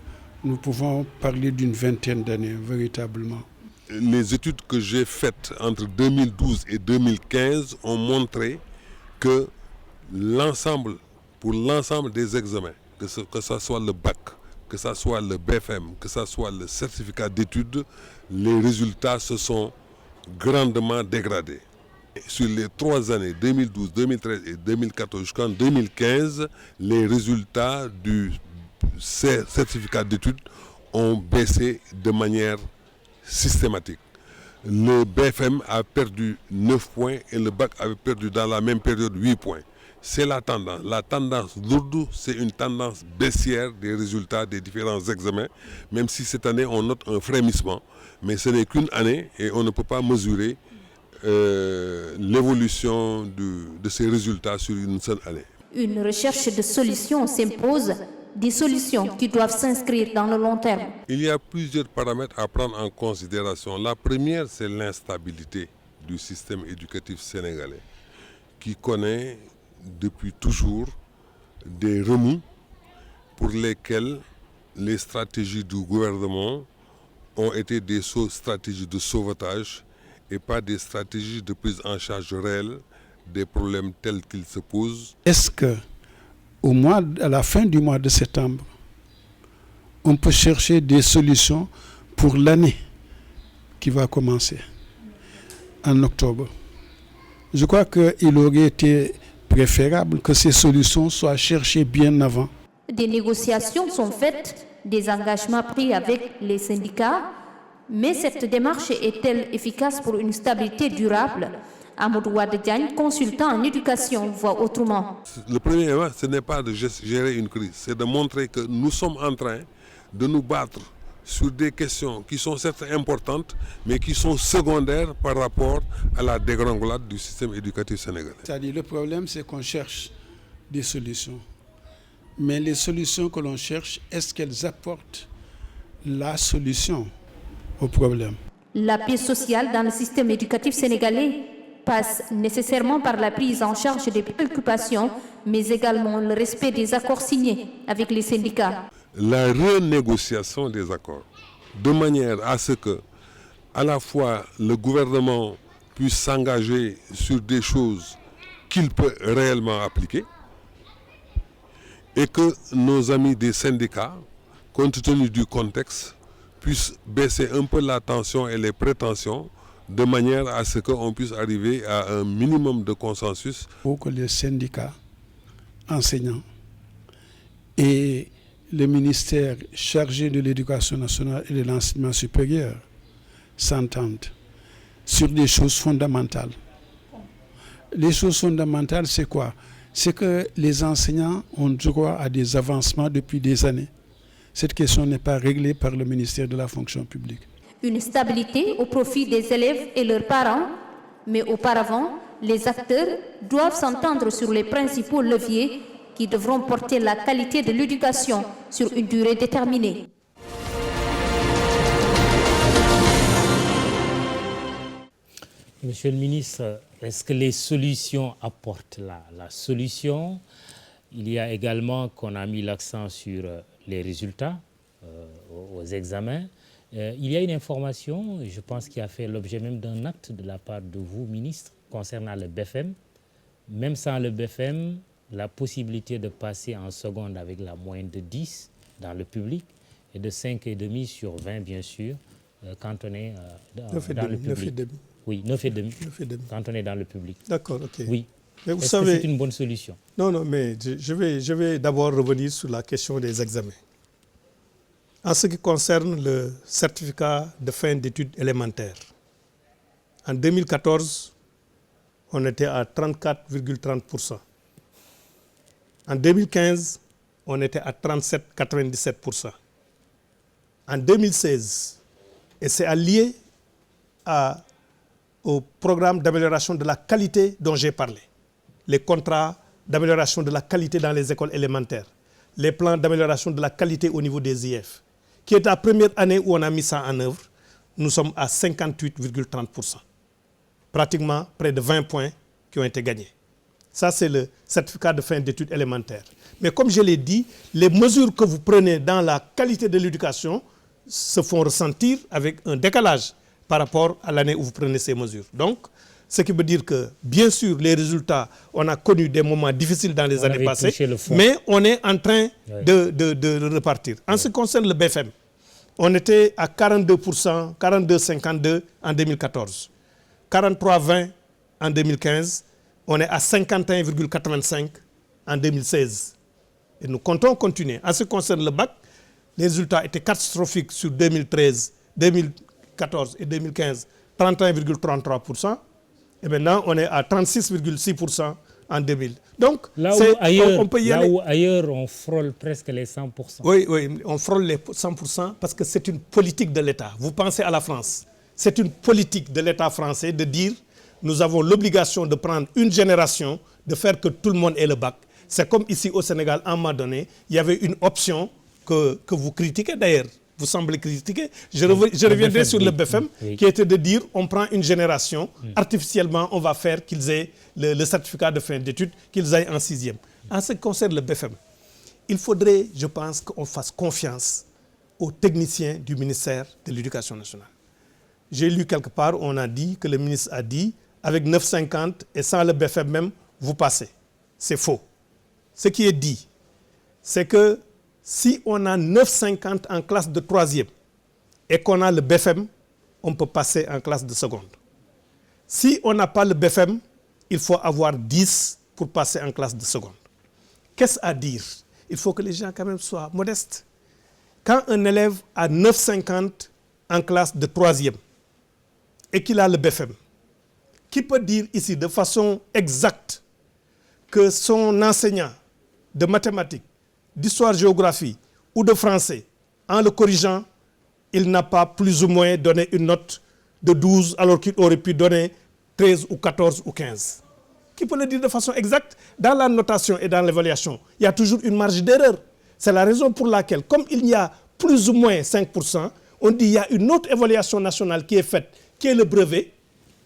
nous pouvons parler d'une vingtaine d'années, véritablement. les études que j'ai faites entre 2012 et 2015 ont montré que pour l'ensemble des examens, que ce soit le bac, que ce soit le BFM, que ce soit le certificat d'études, les résultats se sont grandement dégradés. Sur les 3 années, 2012, 2013 et 2014 jusqu'en 2015, les résultats du certificat d'études ont baissé de manière systématique. Le BFM a perdu 9 points et le bac avait perdu dans la même période 8 points. C'est la tendance. La tendance lourde, c'est une tendance baissière des résultats des différents examens, même si cette année on note un frémissement. Mais ce n'est qu'une année et on ne peut pas mesurer l'évolution de ces résultats sur une seule année. Une recherche de solutions s'impose, des solutions qui doivent s'inscrire dans le long terme. Il y a plusieurs paramètres à prendre en considération. La première, c'est l'instabilité du système éducatif sénégalais, qui connaît depuis toujours des remous pour lesquels les stratégies du gouvernement ont été des stratégies de sauvetage et pas des stratégies de prise en charge réelle des problèmes tels qu'ils se posent. Est-ce que à la fin du mois de septembre, on peut chercher des solutions pour l'année qui va commencer en octobre? Je crois qu'il aurait été préférable que ces solutions soient cherchées bien avant. Des négociations sont faites, des engagements pris avec les syndicats, mais cette démarche est-elle efficace pour une stabilité durable? Amadou Wade Diagne, consultant en éducation, voit autrement. Le premier élément, ce n'est pas de gérer une crise, c'est de montrer que nous sommes en train de nous battre sur des questions qui sont certes importantes, mais qui sont secondaires par rapport à la dégringolade du système éducatif sénégalais. C'est-à-dire, le problème, c'est qu'on cherche des solutions. Mais les solutions que l'on cherche, est-ce qu'elles apportent la solution au problème? La paix sociale dans le système éducatif sénégalais passe nécessairement par la prise en charge des préoccupations, mais également le respect des accords signés avec les syndicats. La renégociation des accords, de manière à ce que, à la fois, le gouvernement puisse s'engager sur des choses qu'il peut réellement appliquer, et que nos amis des syndicats, compte tenu du contexte, puissent baisser un peu la tension et les prétentions, de manière à ce qu'on puisse arriver à un minimum de consensus. Il faut que les syndicats enseignants et le ministère chargé de l'éducation nationale et de l'enseignement supérieur s'entendent sur des choses fondamentales. Les choses fondamentales, c'est quoi? C'est que les enseignants ont droit à des avancements depuis des années. Cette question n'est pas réglée par le ministère de la fonction publique. Une stabilité au profit des élèves et leurs parents, mais auparavant, les acteurs doivent s'entendre sur les principaux leviers qui devront porter la qualité de l'éducation sur une durée déterminée. Monsieur le ministre, est-ce que les solutions apportent la solution? Il y a également qu'on a mis l'accent sur les résultats aux examens. Il y a une information, je pense, qui a fait l'objet même d'un acte de la part de vous, ministre, concernant le BFM. Même sans le BFM, la possibilité de passer en seconde avec la moyenne de 10 dans le public et de 5,5 sur 20, bien sûr, quand on est dans le public. 9,5. Oui, 9,5 quand on est dans le public. D'accord, ok. Oui. Mais vous Est-ce savez, que c'est une bonne solution? Non, mais je vais d'abord revenir sur la question des examens. En ce qui concerne le certificat de fin d'études élémentaires, en 2014, on était à 34,30%. En 2015, on était à 37,97%. En 2016, et c'est lié au programme d'amélioration de la qualité dont j'ai parlé, les contrats d'amélioration de la qualité dans les écoles élémentaires, les plans d'amélioration de la qualité au niveau des IF, qui est la première année où on a mis ça en œuvre, nous sommes à 58,30%. Pratiquement près de 20 points qui ont été gagnés. Ça, c'est le certificat de fin d'études élémentaires. Mais comme je l'ai dit, les mesures que vous prenez dans la qualité de l'éducation se font ressentir avec un décalage. par rapport à l'année où vous prenez ces mesures. Donc, ce qui veut dire que, bien sûr, les résultats, on a connu des moments difficiles dans les années passées, mais on est en train de repartir. En ce qui concerne le BFM, on était à 42%, 42,52 en 2014, 43,20 en 2015, on est à 51,85 en 2016. Et nous comptons continuer. En ce qui concerne le bac, les résultats étaient catastrophiques sur 2013, 2014 et 2015, 31,33%. Et maintenant, on est à 36,6% en 2000. Donc, là où ailleurs, on frôle presque les 100%. Oui, on frôle les 100% parce que c'est une politique de l'État. Vous pensez à la France. C'est une politique de l'État français de dire nous avons l'obligation de prendre une génération, de faire que tout le monde ait le bac. C'est comme ici au Sénégal, à un moment donné, il y avait une option que vous critiquez d'ailleurs. Vous semblez critiquer. Je reviendrai sur le BFM, qui était de dire on prend une génération, artificiellement, on va faire qu'ils aient le certificat de fin d'études, qu'ils aillent en 6e. En ce qui concerne le BFM, il faudrait, je pense, qu'on fasse confiance aux techniciens du ministère de l'Éducation nationale. J'ai lu quelque part, on a dit que le ministre a dit, avec 9,50 et sans le BFM même, vous passez. C'est faux. Ce qui est dit, c'est que si on a 9,50 en classe de 3e et qu'on a le BFM, on peut passer en classe de seconde. Si on n'a pas le BFM, il faut avoir 10 pour passer en classe de seconde. Qu'est-ce à dire? Il faut que les gens quand même soient modestes. Quand un élève a 9,50 en classe de 3e et qu'il a le BFM, qui peut dire ici de façon exacte que son enseignant de mathématiques, d'histoire-géographie ou de français, en le corrigeant, il n'a pas plus ou moins donné une note de 12 alors qu'il aurait pu donner 13 ou 14 ou 15. Qui peut le dire de façon exacte? Dans la notation et dans l'évaluation, il y a toujours une marge d'erreur. C'est la raison pour laquelle, comme il y a plus ou moins 5%, on dit qu'il y a une autre évaluation nationale qui est faite, qui est le brevet,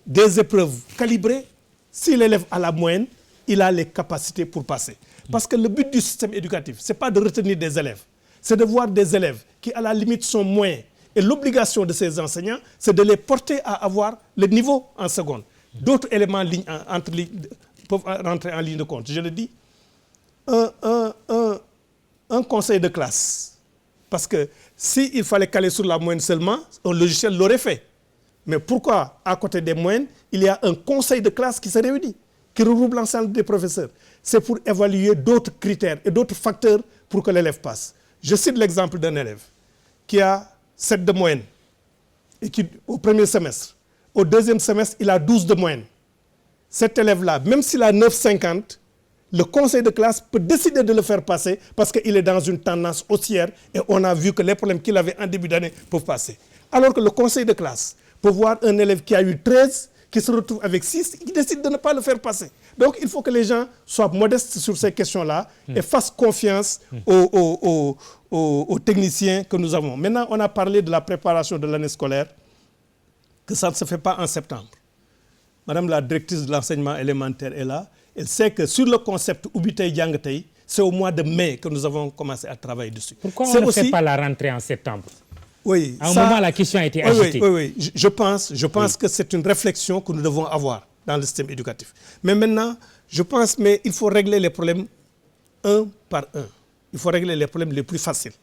des épreuves calibrées. Si l'élève a la moyenne, il a les capacités pour passer. Parce que le but du système éducatif, ce n'est pas de retenir des élèves, c'est de voir des élèves qui, à la limite, sont moyens. Et l'obligation de ces enseignants, c'est de les porter à avoir le niveau en seconde. D'autres éléments peuvent rentrer en ligne de compte. Je le dis, un conseil de classe. Parce que s'il fallait caler sur la moyenne seulement, un logiciel l'aurait fait. Mais pourquoi, à côté des moyennes, il y a un conseil de classe qui se réunit, qui regroupe l'ensemble des professeurs? C'est pour évaluer d'autres critères et d'autres facteurs pour que l'élève passe. Je cite l'exemple d'un élève qui a 7 de moyenne et qui, au premier semestre, au deuxième semestre, il a 12 de moyenne. Cet élève-là, même s'il a 9,50, le conseil de classe peut décider de le faire passer parce qu'il est dans une tendance haussière et on a vu que les problèmes qu'il avait en début d'année peuvent passer. Alors que le conseil de classe peut voir un élève qui a eu 13, qui se retrouve avec 6, qui décide de ne pas le faire passer. Donc il faut que les gens soient modestes sur ces questions-là et fassent confiance aux techniciens que nous avons. Maintenant, on a parlé de la préparation de l'année scolaire, que ça ne se fait pas en septembre. Madame la directrice de l'enseignement élémentaire est là. Elle sait que sur le concept Ubitei Djangtei, c'est au mois de mai que nous avons commencé à travailler dessus. Pourquoi on ne fait pas la rentrée en septembre? Oui, à un moment, la question a été agitée. Oui. Je pense que c'est une réflexion que nous devons avoir dans le système éducatif. Mais maintenant, mais il faut régler les problèmes un par un. Il faut régler les problèmes les plus faciles.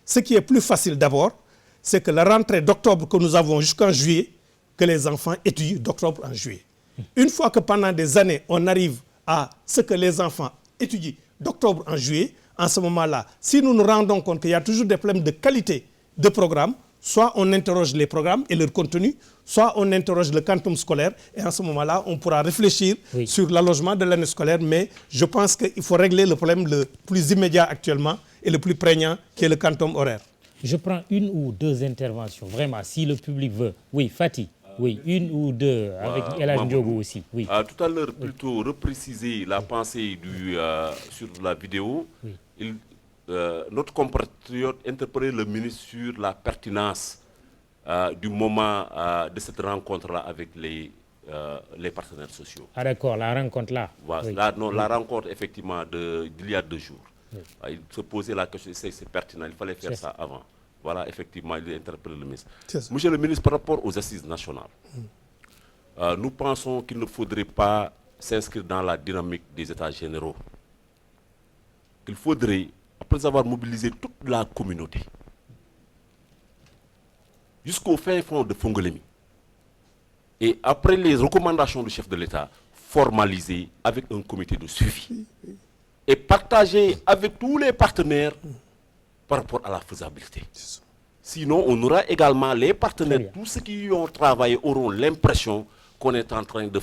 Ce qui est plus facile d'abord, c'est que la rentrée d'octobre que nous avons jusqu'en juillet, que les enfants étudient d'octobre en juillet. Une fois que pendant des années, on arrive à ce que les enfants étudient d'octobre en juillet, en ce moment-là, si nous nous rendons compte qu'il y a toujours des problèmes de qualité de programme, soit on interroge les programmes et leur contenu, soit on interroge le quantum scolaire, et en ce moment-là, on pourra réfléchir sur l'allongement de l'année scolaire, mais je pense qu'il faut régler le problème le plus immédiat actuellement et le plus prégnant, qui est le quantum horaire. Je prends une ou deux interventions, vraiment, si le public veut. Oui, Fatih. Oui, une ou deux, avec Elhadj Ndiogou aussi. Oui. Tout à l'heure, plutôt repréciser la pensée sur la vidéo. Oui. Notre compatriote interpellait le ministre sur la pertinence du moment de cette rencontre-là avec les partenaires sociaux. Ah d'accord, la rencontre-là. Voilà, la rencontre, effectivement, d'il y a 2 jours. Oui. Il se posait la question, c'est pertinent, il fallait faire ça avant. voilà, effectivement, il interpelle le ministre. C'est ça. Monsieur le ministre, par rapport aux assises nationales, nous pensons qu'il ne faudrait pas s'inscrire dans la dynamique des États généraux. Il faudrait, après avoir mobilisé toute la communauté, jusqu'au fin fond de Fongolemi, et après les recommandations du chef de l'État, formaliser avec un comité de suivi et partager avec tous les partenaires par rapport à la faisabilité. Sinon, on aura également les partenaires, tous ceux qui y ont travaillé auront l'impression qu'on est en train de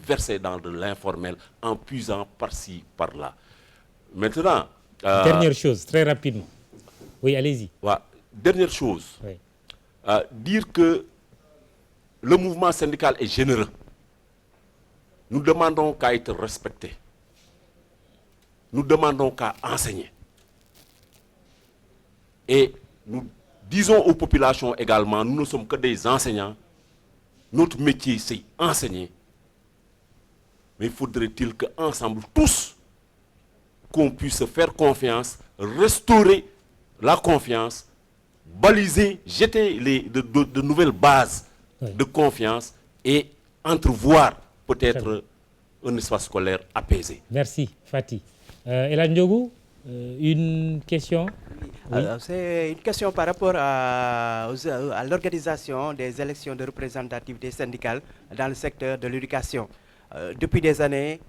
verser dans de l'informel en puisant par-ci, par-là. Maintenant... Dernière chose, très rapidement. Oui, allez-y. Ouais, dernière chose. Oui. Dire que le mouvement syndical est généreux. Nous demandons qu'à être respecté. Nous demandons qu'à enseigner. Et nous disons aux populations également, nous ne sommes que des enseignants. Notre métier, c'est enseigner. Mais faudrait-il qu'ensemble, tous, qu'on puisse se faire confiance, restaurer la confiance, baliser, jeter de nouvelles bases de confiance et entrevoir peut-être un espace scolaire apaisé. Merci, Fatih. Elan Ndiogou, une question? Oui. C'est une question par rapport à l'organisation des élections de représentativité syndicale dans le secteur de l'éducation. Depuis des années,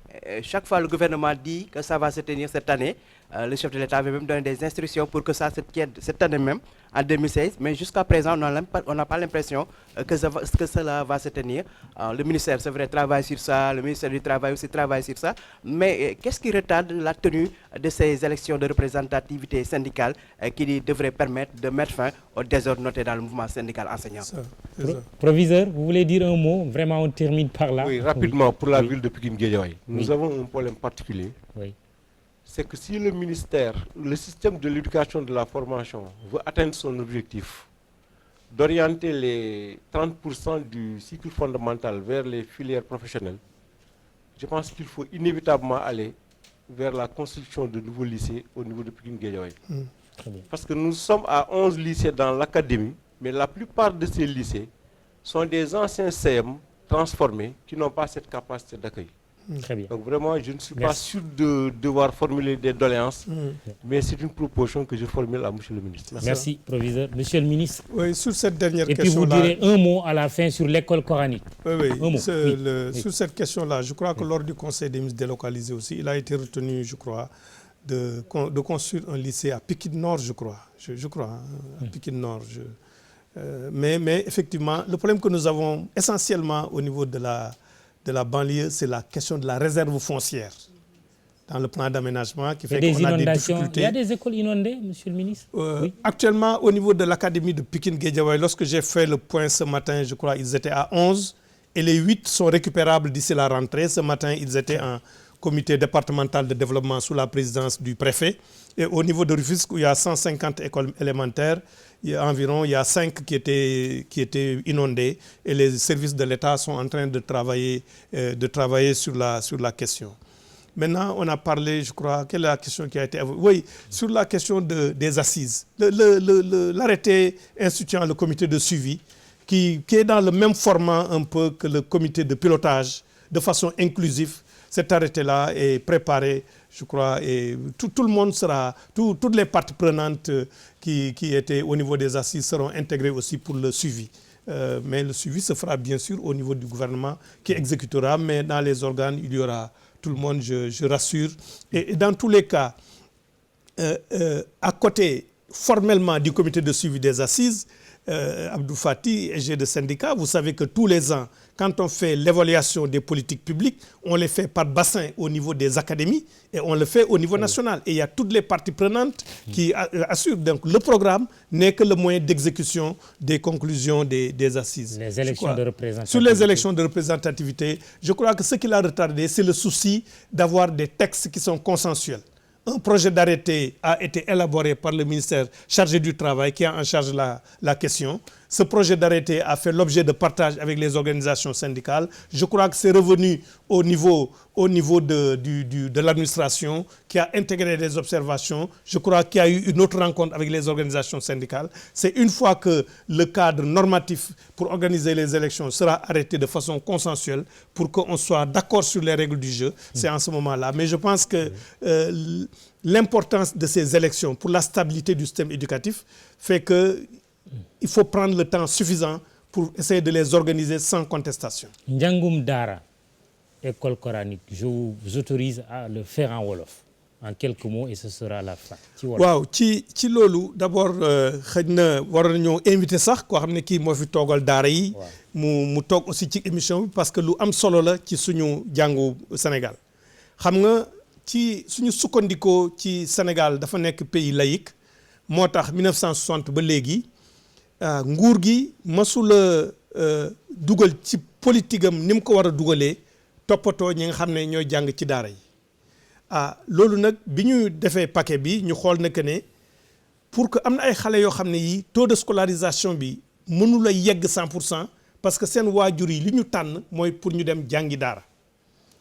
chaque fois le gouvernement dit que ça va se tenir cette année. Le chef de l'État avait même donné des instructions pour que ça se tienne cette année même, en 2016. Mais jusqu'à présent, on n'a pas l'impression que cela va se tenir. Le ministère, c'est vrai, travaille sur ça. Le ministère du Travail aussi travaille sur ça. Mais qu'est-ce qui retarde la tenue de ces élections de représentativité syndicale qui devraient permettre de mettre fin au désordre noté dans le mouvement syndical enseignant? Proviseur, vous voulez dire un mot? Vraiment, on termine par là. Oui, rapidement, pour la ville de Pikine-Guédiawaye. Nous avons un problème particulier. Oui. C'est que si le ministère, le système de l'éducation et de la formation veut atteindre son objectif d'orienter les 30% du cycle fondamental vers les filières professionnelles, je pense qu'il faut inévitablement aller vers la construction de nouveaux lycées au niveau de Pikine-Guédiawaye. Parce que nous sommes à 11 lycées dans l'académie, mais la plupart de ces lycées sont des anciens CM transformés qui n'ont pas cette capacité d'accueil. Très bien. Donc vraiment, je ne suis pas sûr de devoir formuler des doléances, mais c'est une proposition que je formule à M. le ministre. Merci, proviseur. Monsieur le ministre. Oui, sur cette dernière question. Et question. puis vous direz un mot à la fin sur l'école coranique. Oui, un mot. Sur cette question-là, je crois que lors du Conseil des ministres délocalisé aussi, il a été retenu, je crois, de construire un lycée à Pikine Nord, je crois. Je crois, à Pikine Nord. Mais effectivement, le problème que nous avons essentiellement au niveau de la banlieue, c'est la question de la réserve foncière dans le plan d'aménagement qui fait qu'on a des difficultés. Il y a des écoles inondées, monsieur le ministre? Oui. Actuellement, au niveau de l'académie de Pikine-Guédiawaye, lorsque j'ai fait le point ce matin, je crois ils étaient à 11 et les 8 sont récupérables d'ici la rentrée. Ce matin, ils étaient en comité départemental de développement sous la présidence du préfet. Et au niveau de Rufisque, où il y a 150 écoles élémentaires, il y a 5 qui étaient inondées et les services de l'État sont en train de travailler sur la question. Maintenant, on a parlé, je crois, quelle est la question qui a été... Oui, sur la question des assises. L'arrêté instituant le comité de suivi, qui est dans le même format un peu que le comité de pilotage, de façon inclusive. Cet arrêté-là est préparé, je crois, et tout le monde sera... Toutes les parties prenantes qui étaient au niveau des assises seront intégrées aussi pour le suivi. Mais le suivi se fera bien sûr au niveau du gouvernement qui exécutera, mais dans les organes, il y aura tout le monde, je rassure. Et dans tous les cas, à côté formellement du comité de suivi des assises, Abdou Fati, EG de syndicat, vous savez que tous les ans, quand on fait l'évaluation des politiques publiques, on les fait par bassin au niveau des académies et on le fait au niveau national. Et il y a toutes les parties prenantes qui assurent. Donc le programme n'est que le moyen d'exécution des conclusions des assises. Les élections de représentativité. Sur les élections de représentativité, je crois que ce qui l'a retardé, c'est le souci d'avoir des textes qui sont consensuels. Un projet d'arrêté a été élaboré par le ministère chargé du travail qui a en charge la question. Ce projet d'arrêté a fait l'objet de partage avec les organisations syndicales. Je crois que c'est revenu au niveau de l'administration qui a intégré des observations. Je crois qu'il y a eu une autre rencontre avec les organisations syndicales. C'est une fois que le cadre normatif pour organiser les élections sera arrêté de façon consensuelle pour qu'on soit d'accord sur les règles du jeu. C'est en ce moment-là. Mais je pense que l'importance de ces élections pour la stabilité du système éducatif fait qu'il faut prendre le temps suffisant pour essayer de les organiser sans contestation. Njangum Dara, école coranique, je vous autorise à le faire en wolof, en quelques mots, et ce sera la fin. waaw ci loolu d'abord xëy na war nañoo invité sax koo xam ne kii moo fi toogal daara yi. mu toog aussi ci émission bi parce que lu am solo la ci suñu jàngu Sénégal. xam nga ci suñu sukkandikoo ci Sénégal dafa nekk pays laïque moo tax 1960 ba léegi. nguur gi masula dugal ci politique am ni mu ko war a dugalee toppatoo ñi nga xam ne ñooy jàng ci daara yi loolu nag bi ñu defee paquet bi ñu xool na que ne pour que am na ay xale yoo xam ne yi taux de scolarisation bi mënula yegg 100% parce que seen waajur yi li ñu tànn mooy pour ñu dem jàngi daara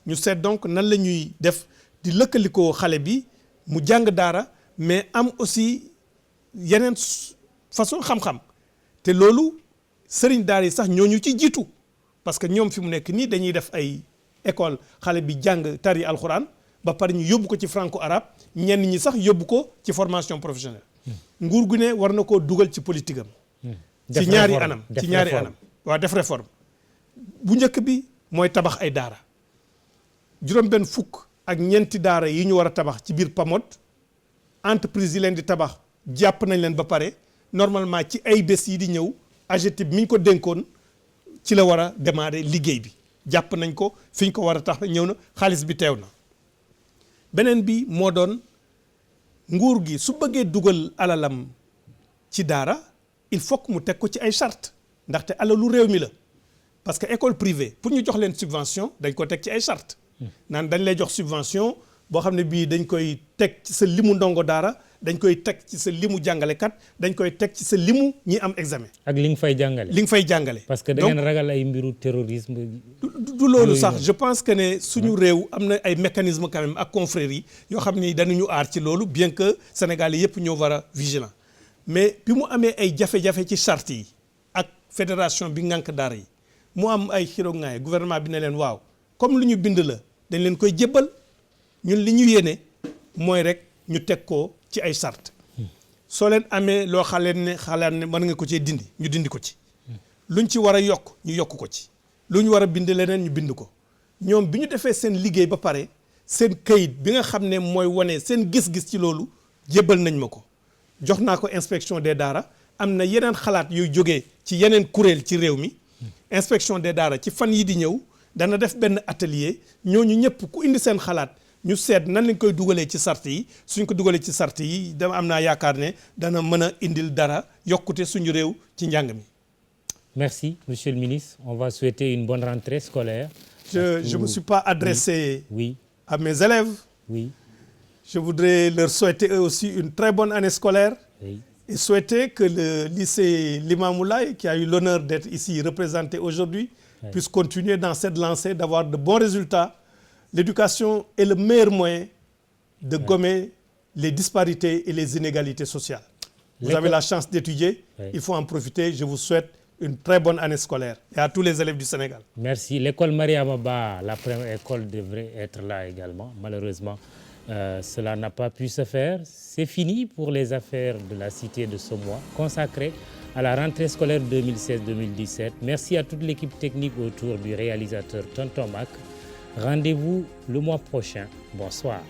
ñu seet donc nan la ñuy def di lëkkalikoo xale bi mu jàng daara mais am aussi yeneen façon xam-xam. te loolu sëriñ daara yi sax ñooñu ci jiitu parce que ñoom fi mu nekk nii dañuy def ay école xale bi jàng tari alxuraan ba pare ñu yóbbu ko ci franco arabe ñenn ñi sax yóbbu ko ci formation professionnelle. nguur gu ne war na koo dugal ci politique am. ci ñaari anam waaw def réforme. bu njëkk bi mooy tabax ay daara juróom-benn fukk ak ñeenti daara yi ñu war a tabax ci biir PAMOD entreprise yi leen di tabax jàpp nañ leen ba pare. Normalement ci ay bés yi di ñëw AGETIP mi ñu ko dénkoon ci la war a démarrer liggéey bi jàpp nañ ko fi ñu ko war a tax ñëw na xaalis bi teew na beneen bi moo doon nguur gi su bëggee dugal alalam ci daara il faut que mu teg ko ci ay charte ndaxte alalu réew mi la parce que école privée pour ñu jox leen subvention dañ ko teg ci ay charte naan dañ lay jox subvention boo xam ne bii dañ koy teg ci sa limu ndongo daara dañ koy teg ci sa limu jàngalekat dañ koy teg ci sa limu ñi am examen. ak li nga fay jàngale. li nga fay jàngale. parce que da ngeen ragal ay mbiru terrorisme. du loolu sax je pense que ne suñu réew am na ay mécanismes quand même ak confréries yi yoo xam ni danañu aar ci loolu bien que Sénégal yi yëpp ñoo war a vigilant mais bi mu amee ay jafe-jafe ci charte yi ak fédération bi ngànk daara yi mu am ay xiroŋaay gouvernement bi ne leen waaw comme lu ñu bind la dañ leen koy jébbal ñun li ñu yéene mooy rek ñu teg ko ci ay charte soo leen amee loo xalaat ne mën nga ko cee dindi ñu dindi ko ci luñ ci war a yokk ñu yokk ko ci lu ñu war a bind leneen ñu bind ko ñoom bi ñu defee seen liggéey ba pare seen kayit bi nga xam ne mooy wane seen gis-gis ci loolu jébbal nañ ma ko jox naa ko inspection des daara am na yeneen xalaat yuy jógee ci yeneen kuréel ci réew mi inspection des daara ci fan yi di ñëw dana def benn atelier ñooñu ñëpp ku indi seen xalaat ñu seet nan lañ koy dugalee ci sart yi suñ ko dugalee ci sart yi dama am naa yaakaar ne dana mën a indil dara yokkute suñu réew ci njàng mi. Merci, Monsieur le ministre. On va souhaiter une bonne rentrée scolaire. Je me suis pas adressé à mes élèves. Oui. Je voudrais leur souhaiter eux aussi une très bonne année scolaire. Oui. Et souhaiter que le lycée Limamoulaye, qui a eu l'honneur d'être ici représenté aujourd'hui, puisse continuer dans cette lancée, d'avoir de bons résultats. L'éducation est le meilleur moyen de gommer les disparités et les inégalités sociales. Vous avez la chance d'étudier, il faut en profiter. Je vous souhaite une très bonne année scolaire et à tous les élèves du Sénégal. Merci. L'école Mariama Ba, la première école, devrait être là également. Malheureusement, cela n'a pas pu se faire. C'est fini pour les affaires de la cité de ce mois, consacrées à la rentrée scolaire 2016-2017. Merci à toute l'équipe technique autour du réalisateur Tonton Mac. Rendez-vous le mois prochain. Bonsoir.